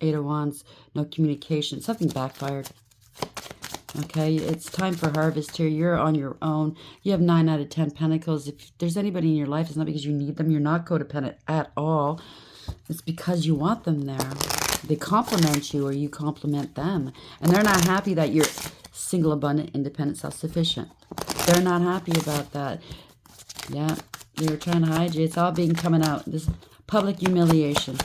Eight of Wands, no communication. Something backfired. Okay, it's time for harvest here. You're on your own. You have 9 out of 10 Pentacles. If there's anybody in your life, it's not because you need them. You're not codependent at all. It's because you want them there. They compliment you or you compliment them. And they're not happy that you're single, abundant, independent, self-sufficient. They're not happy about that. Yeah, they were trying to hide you. It's all coming out. This public humiliation.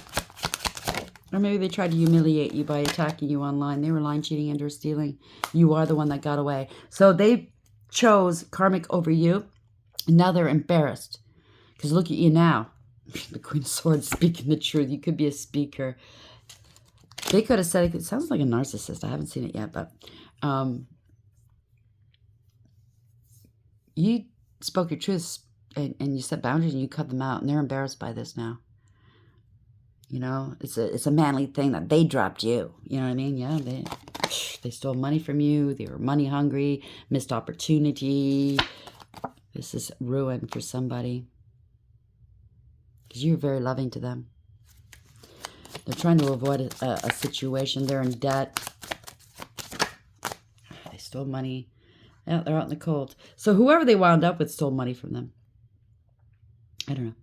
Or maybe they tried to humiliate you by attacking you online. They were lying, cheating, and or stealing. You are the one that got away. So they chose karmic over you. And now they're embarrassed. Because look at you now. The Queen of Swords speaking the truth. You could be a speaker. They could have said, it sounds like a narcissist. I haven't seen it yet, but you spoke your truths and you set boundaries and you cut them out, and they're embarrassed by this now. You know, it's a manly thing that they dropped you. You know what I mean? Yeah, they stole money from you. They were money hungry, missed opportunity. This is ruin for somebody because you're very loving to them. They're trying to avoid a situation. They're in debt. They stole money. Yeah, they're out in the cold. So whoever they wound up with stole money from them. I don't know.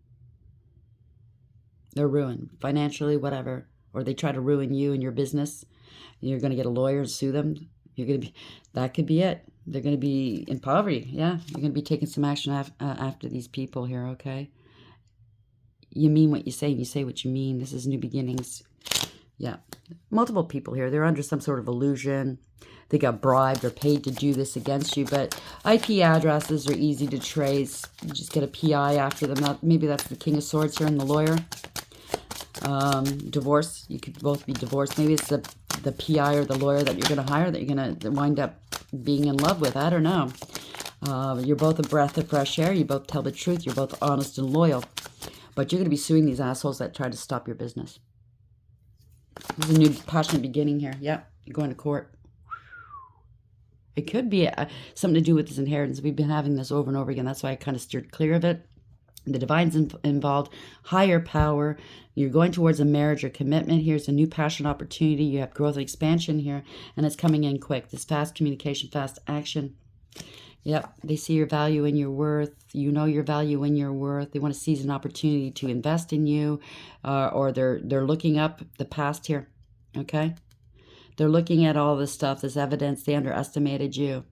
They're ruined financially, whatever. Or they try to ruin you and your business. You're going to get a lawyer and sue them. You're going to be, that could be it. They're going to be in poverty. Yeah, you're going to be taking some action after these people here, okay? You mean what you say, and you say what you mean. This is new beginnings. Yeah. Multiple people here. They're under some sort of illusion. They got bribed or paid to do this against you. But IP addresses are easy to trace. You just get a PI after them. Maybe that's the King of Swords here and the lawyer. Divorce. You could both be divorced. Maybe it's the PI or the lawyer that you're going to hire that you're going to wind up being in love with. I don't know. You're both a breath of fresh air. You both tell the truth. You're both honest and loyal. But you're going to be suing these assholes that try to stop your business. This is a new passionate beginning here. Yep, you're going to court. It could be something to do with this inheritance. We've been having this over and over again. That's why I kind of steered clear of it. The divine's involved, higher power. You're going towards a marriage or commitment. Here's a new passion opportunity. You have growth and expansion here, and it's coming in quick. This fast communication, fast action. Yep, they see your value and your worth. You know your value and your worth. They want to seize an opportunity to invest in you, or they're looking up the past here, okay? They're looking at all this stuff, this evidence. They underestimated you.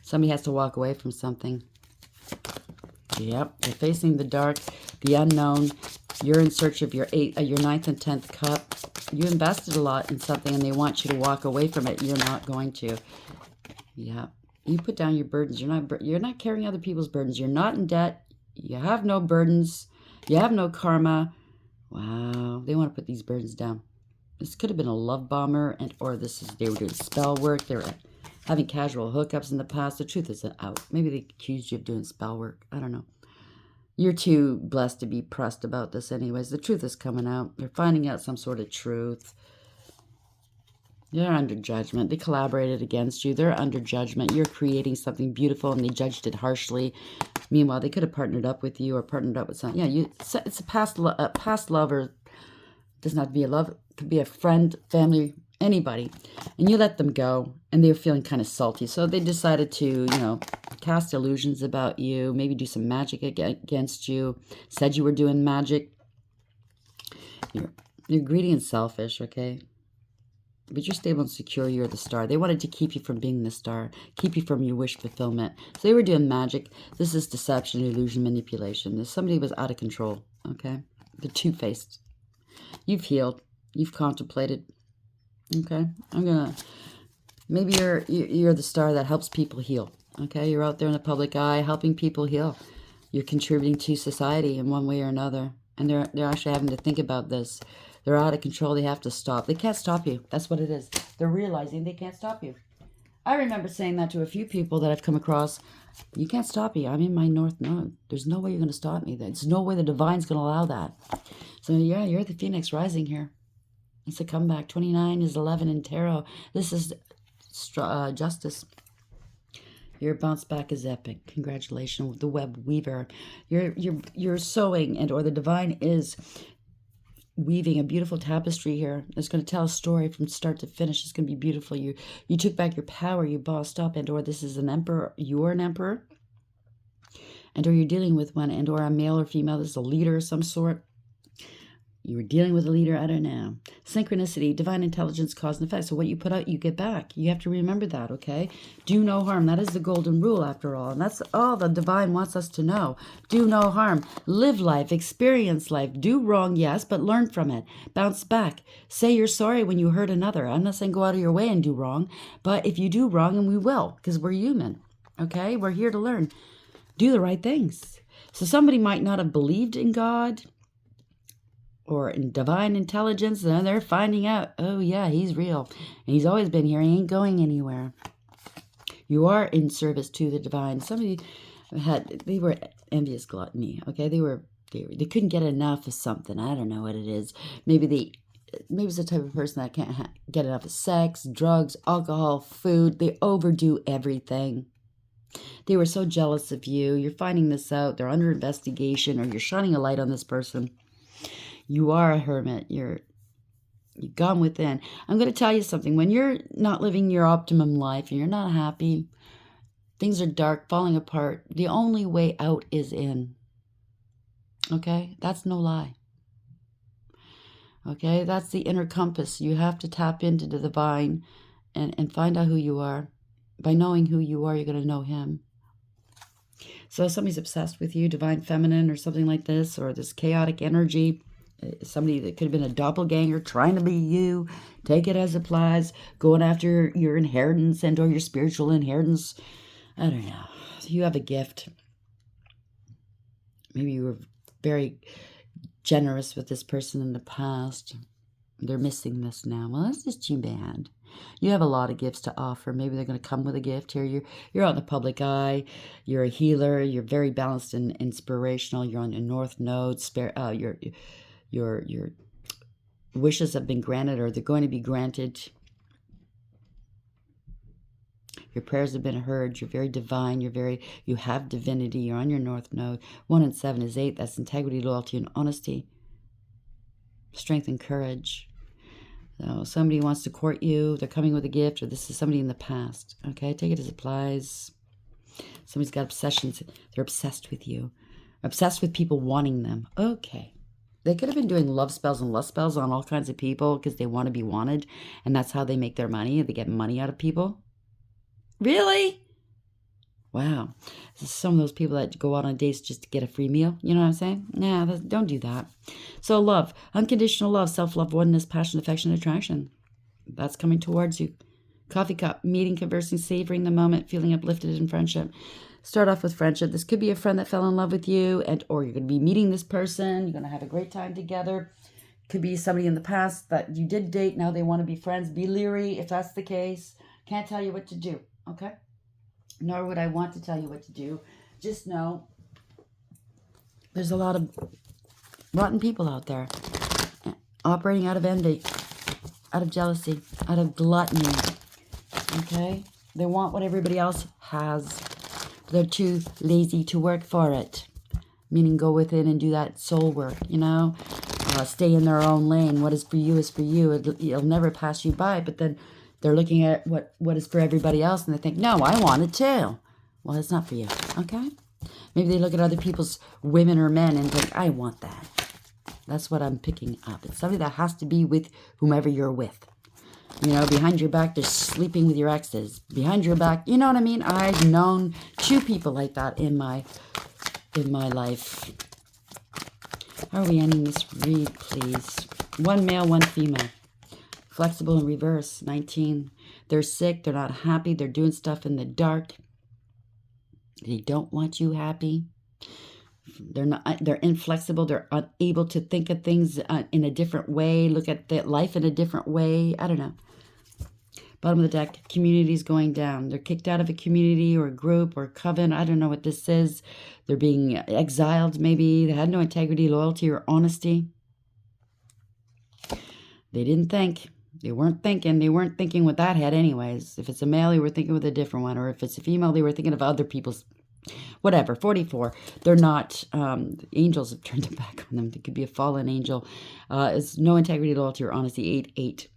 Somebody has to walk away from something. Yep, they're facing the dark, the unknown. You're in search of your ninth and 10th cup. You invested a lot in something, and they want you to walk away from it. You're not going to. Yeah, you put down your burdens. You're not carrying other people's burdens. You're not in debt. You have no burdens. You have no karma. Wow, they want to put these burdens down. This could have been a love bomber, or they were doing spell work. They were having casual hookups in the past. The truth is out. Maybe they accused you of doing spell work. I don't know. You're too blessed to be pressed about this anyways. The truth is coming out. They're finding out some sort of truth. They're under judgment. They collaborated against you. They're under judgment. You're creating something beautiful, and they judged it harshly. Meanwhile, they could have partnered up with you or partnered up with someone. Yeah, it's a past lover. Doesn't have to be a love. It could be a friend, family, anybody. And you let them go, and they were feeling kind of salty. So they decided to, cast illusions about you, maybe do some magic against you. Said you were doing magic. You're greedy and selfish, okay? But you're stable and secure. You're the star. They wanted to keep you from being the star, keep you from your wish fulfillment. So they were doing magic. This is deception, illusion, manipulation. Somebody was out of control, okay? They're two-faced. You've healed. You've contemplated. Okay? Maybe you're the star that helps people heal. Okay? You're out there in the public eye helping people heal. You're contributing to society in one way or another. And they're actually having to think about this. They're out of control. They have to stop. They can't stop you. That's what it is. They're realizing they can't stop you. I remember saying that to a few people that I've come across. You can't stop me. I'm in my North Node. There's no way you're going to stop me. There's no way the divine's going to allow that. So yeah, you're the Phoenix rising here. It's a comeback. 29 is 11 in tarot. This is justice. Your bounce back is epic. Congratulations with the web weaver. You're sewing, or the divine is weaving a beautiful tapestry here. It's going to tell a story from start to finish. It's going to be beautiful. You took back your power. You bossed up, or this is an emperor. You're an emperor, or you're dealing with one, or a male or female. This is a leader of some sort. You were dealing with a leader. I don't know. Synchronicity, divine intelligence, cause and effect. So what you put out, you get back. You have to remember that, okay? Do no harm. That is the golden rule, after all. And that's all the divine wants us to know. Do no harm. Live life. Experience life. Do wrong, yes, but learn from it. Bounce back. Say you're sorry when you hurt another. I'm not saying go out of your way and do wrong. But if you do wrong, and we will, because we're human, okay? We're here to learn. Do the right things. So somebody might not have believed in God, or in divine intelligence, and they're finding out, oh yeah, he's real. And he's always been here. He ain't going anywhere. You are in service to the divine. Somebody they were envious gluttony, okay? They couldn't get enough of something. I don't know what it is. Maybe it's the type of person that can't get enough of sex, drugs, alcohol, food. They overdo everything. They were so jealous of you. You're finding this out. They're under investigation, or you're shining a light on this person. You are a hermit. You've gone within. I'm going to tell you something. When you're not living your optimum life and you're not happy, things are dark, falling apart, the only way out is in. Okay? That's no lie. Okay? That's the inner compass. You have to tap into the divine and find out who you are. By knowing who you are, you're going to know him. So if somebody's obsessed with you, divine feminine or something like this, or this chaotic energy, somebody that could have been a doppelganger trying to be you, take it as it applies, going after your inheritance and or your spiritual inheritance. I don't know. You have a gift. Maybe you were very generous with this person in the past. They're missing this now. Well, that's just too bad. You have a lot of gifts to offer. Maybe they're going to come with a gift here. You're out in the public eye. You're a healer. You're very balanced and inspirational. You're on your north node. Your wishes have been granted, or they're going to be granted. Your prayers have been heard. You're very divine. You have divinity. You're on your north node. 1 and 7 is 8. That's integrity, loyalty, and honesty. Strength and courage. So somebody wants to court you. They're coming with a gift, or this is somebody in the past. Okay, take it as it applies. Somebody's got obsessions. They're obsessed with you. Obsessed with people wanting them. Okay. They could have been doing love spells and lust spells on all kinds of people because they want to be wanted, and that's how they make their money. They get money out of people. Really? Wow. Some of those people that go out on dates just to get a free meal. You know what I'm saying? Nah, don't do that. So love. Unconditional love. Self-love, oneness, passion, affection, attraction. That's coming towards you. Coffee cup. Meeting, conversing, savoring the moment, feeling uplifted in friendship. Start off with friendship. This could be a friend that fell in love with you, or you're going to be meeting this person. You're going to have a great time together. Could be somebody in the past that you did date. Now they want to be friends. Be leery if that's the case. Can't tell you what to do. Okay? Nor would I want to tell you what to do. Just know there's a lot of rotten people out there operating out of envy, out of jealousy, out of gluttony. Okay? They want what everybody else has. But they're too lazy to work for it. Meaning go within and do that soul work, you know? Stay in their own lane. What is for you is for you. It'll never pass you by, but then they're looking at what is for everybody else, and they think, no, I want it too. Well, it's not for you, okay? Maybe they look at other people's women or men and think, I want that. That's what I'm picking up. It's somebody that has to be with whomever you're with. You know, behind your back, they're sleeping with your exes. Behind your back, you know what I mean? I've known 2 people like that in my life. How are we ending this read, please? 1 male, 1 female. Flexible in reverse, 19. They're sick. They're not happy. They're doing stuff in the dark. They don't want you happy. They're inflexible. They're unable to think of things in a different way. Look at life in a different way. I don't know. Bottom of the deck, community's going down. They're kicked out of a community or a group or a coven. I don't know what this is. They're being exiled maybe. They had no integrity, loyalty, or honesty. They didn't think. They weren't thinking. They weren't thinking with that head anyways. If it's a male, they were thinking with a different one. Or if it's a female, they were thinking of other people's, whatever. 44. They're not, angels have turned their back on them. They could be a fallen angel. It's no integrity, loyalty, or honesty. 8, 8.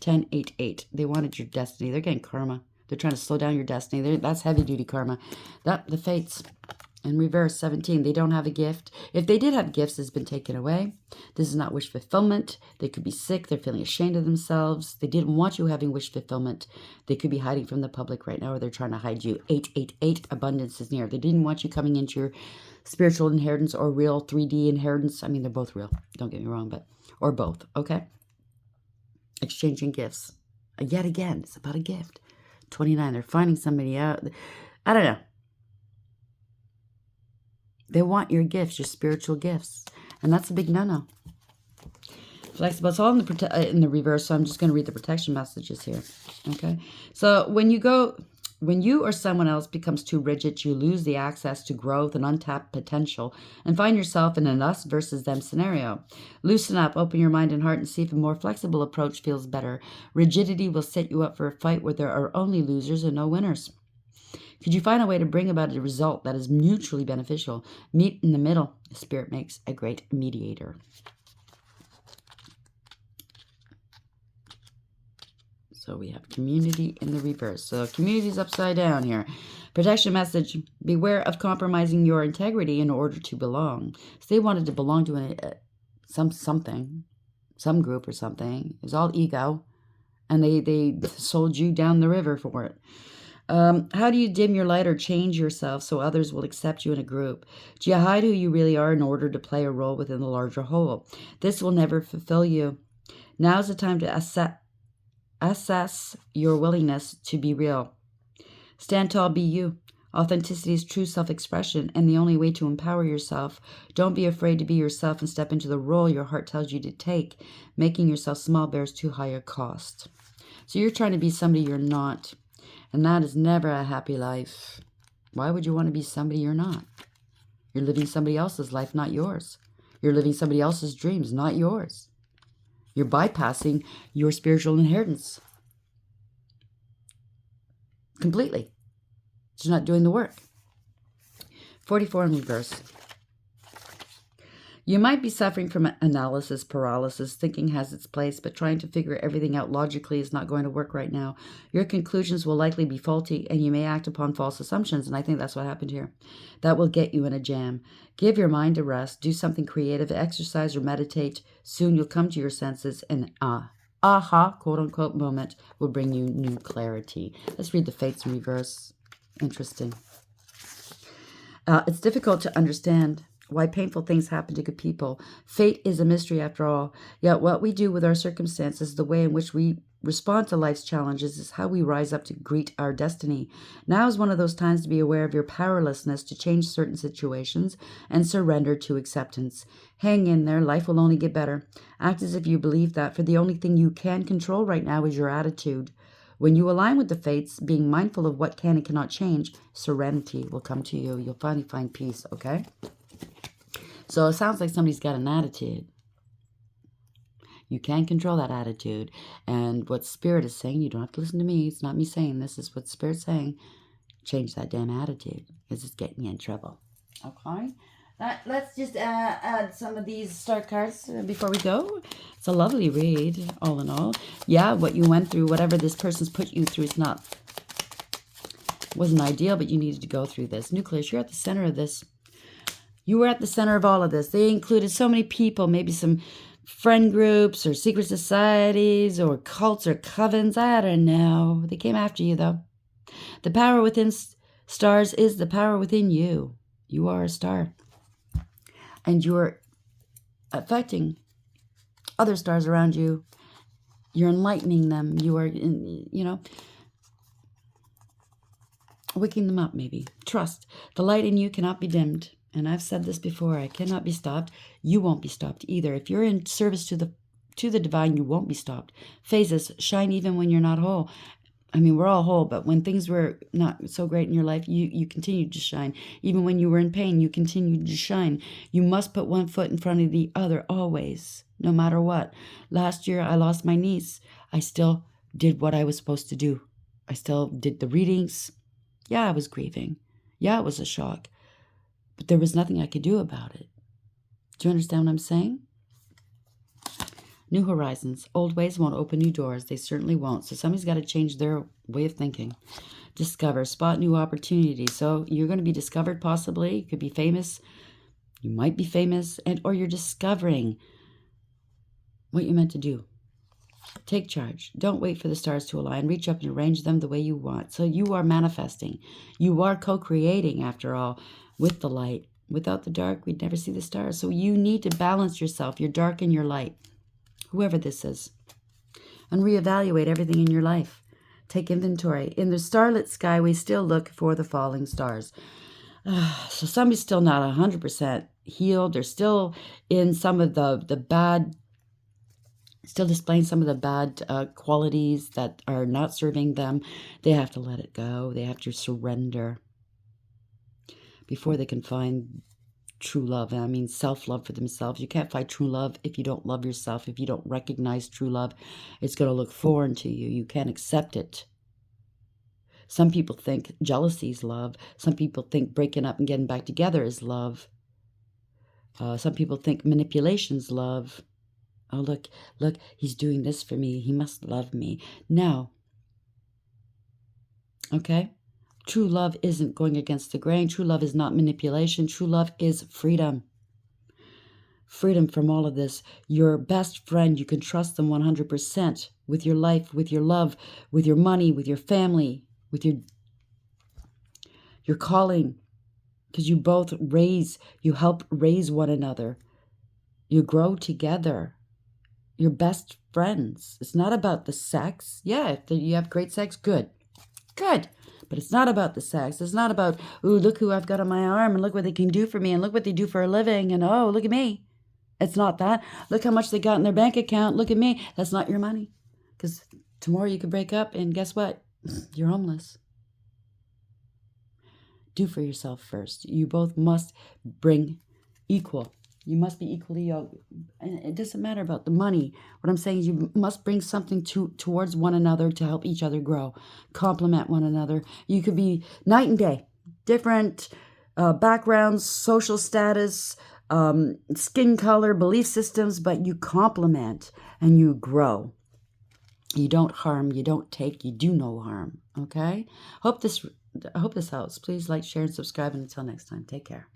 10, 8, 8. They wanted your destiny. They're getting karma. They're trying to slow down your destiny. That's heavy-duty karma. The fates. In reverse, 17. They don't have a gift. If they did have gifts, it's been taken away. This is not wish fulfillment. They could be sick. They're feeling ashamed of themselves. They didn't want you having wish fulfillment. They could be hiding from the public right now, or they're trying to hide you. 8, 8, 8. Abundance is near. They didn't want you coming into your spiritual inheritance or real 3D inheritance. I mean, they're both real. Don't get me wrong, but or both. Okay? Exchanging gifts. Yet again, it's about a gift. 29. They're finding somebody out. I don't know. They want your gifts, your spiritual gifts. And that's a big no-no. flexible. It's all in the reverse, so I'm just going to read the protection messages here. Okay. So when you or someone else becomes too rigid, you lose the access to growth and untapped potential and find yourself in an us versus them scenario. Loosen up, open your mind and heart, and see if a more flexible approach feels better. Rigidity will set you up for a fight where there are only losers and no winners. Could you find a way to bring about a result that is mutually beneficial? Meet in the middle. Spirit makes a great mediator. So we have community in the reverse. So community is upside down here. Protection message. Beware of compromising your integrity in order to belong. So they wanted to belong to something, some group or something. It was all ego. And they sold you down the river for it. How do you dim your light or change yourself so others will accept you in a group? Do you hide who you really are in order to play a role within the larger whole? This will never fulfill you. Now's the time to assess your willingness to be real. Stand tall, be you. Authenticity is true self-expression and the only way to empower yourself. Don't be afraid to be yourself and step into the role your heart tells you to take. Making yourself small bears too high a cost. So you're trying to be somebody you're not. And that is never a happy life. Why would you want to be somebody you're not? You're living somebody else's life, not yours. You're living somebody else's dreams, not yours. You're bypassing your spiritual inheritance completely. It's not doing the work. 44 in reverse. You might be suffering from analysis paralysis. Thinking has its place, but trying to figure everything out logically is not going to work right now. Your conclusions will likely be faulty, and you may act upon false assumptions, and I think that's what happened here. That will get you in a jam. Give your mind a rest. Do something creative. Exercise or meditate. Soon you'll come to your senses, and aha, quote-unquote, moment will bring you new clarity. Let's read the fates in reverse. Interesting. It's difficult to understand why painful things happen to good people. Fate is a mystery after all. Yet what we do with our circumstances, the way in which we respond to life's challenges, is how we rise up to greet our destiny. Now is one of those times to be aware of your powerlessness to change certain situations and surrender to acceptance. Hang in there. Life will only get better. Act as if you believe that, for the only thing you can control right now is your attitude. When you align with the fates, being mindful of what can and cannot change, serenity will come to you. You'll finally find peace, okay? So it sounds like somebody's got an attitude. You can control that attitude. And what Spirit is saying, you don't have to listen to me. It's not me saying this. Is what Spirit's saying. Change that damn attitude because it's getting you in trouble. Okay? Let's just add some of these star cards before we go. It's a lovely read, all in all. Yeah, what you went through, whatever this person's put you through, wasn't ideal, but you needed to go through this. Nucleus, you're at the center of this. You were at the center of all of this. They included so many people, maybe some friend groups or secret societies or cults or covens. I don't know. They came after you, though. The power within stars is the power within you. You are a star. And you're affecting other stars around you. You're enlightening them. You are, waking them up, maybe. Trust. The light in you cannot be dimmed. And I've said this before, I cannot be stopped. You won't be stopped either. If you're in service to the divine, you won't be stopped. Phases shine even when you're not whole. I mean, we're all whole, but when things were not so great in your life, you continued to shine. Even when you were in pain, you continued to shine. You must put one foot in front of the other always, no matter what. Last year, I lost my niece. I still did what I was supposed to do. I still did the readings. Yeah, I was grieving. Yeah, it was a shock. But there was nothing I could do about it. Do you understand what I'm saying? New horizons. Old ways won't open new doors. They certainly won't. So somebody's got to change their way of thinking. Discover. Spot new opportunities. So you're going to be discovered possibly. You could be famous. You might be famous. Or you're discovering what you're meant to do. Take charge. Don't wait for the stars to align. Reach up and arrange them the way you want. So you are manifesting. You are co-creating, after all, with the light. Without the dark, we'd never see the stars. So you need to balance yourself, your dark and your light, whoever this is, and reevaluate everything in your life. Take inventory. In the starlit sky, we still look for the falling stars. So somebody's still not 100% healed. They're still in some of the bad still displaying some of the bad qualities that are not serving them, they have to let it go. They have to surrender before they can find true love. And I mean self-love for themselves. You can't find true love if you don't love yourself. If you don't recognize true love, it's going to look foreign to you. You can't accept it. Some people think jealousy is love. Some people think breaking up and getting back together is love. Some people think manipulation's love. Oh, look, he's doing this for me. He must love me. No. Okay? True love isn't going against the grain. True love is not manipulation. True love is freedom. Freedom from all of this. Your best friend, you can trust them 100% with your life, with your love, with your money, with your family, with your calling. Because you both you help raise one another. You grow together. You're best friends. It's not about the sex. Yeah, if you have great sex, good. Good. But it's not about the sex. It's not about, ooh, look who I've got on my arm and look what they can do for me and look what they do for a living and oh, look at me. It's not that. Look how much they got in their bank account. Look at me. That's not your money. Because tomorrow you could break up and guess what? You're homeless. Do for yourself first. You both must bring equal. You must be equally yoked. And it doesn't matter about the money. What I'm saying is you must bring something towards one another to help each other grow. Complement one another. You could be night and day. Different backgrounds, social status, skin color, belief systems, but you complement and you grow. You don't harm, you don't take, you do no harm. Okay? I hope this helps. Please like, share, and subscribe. And until next time, take care.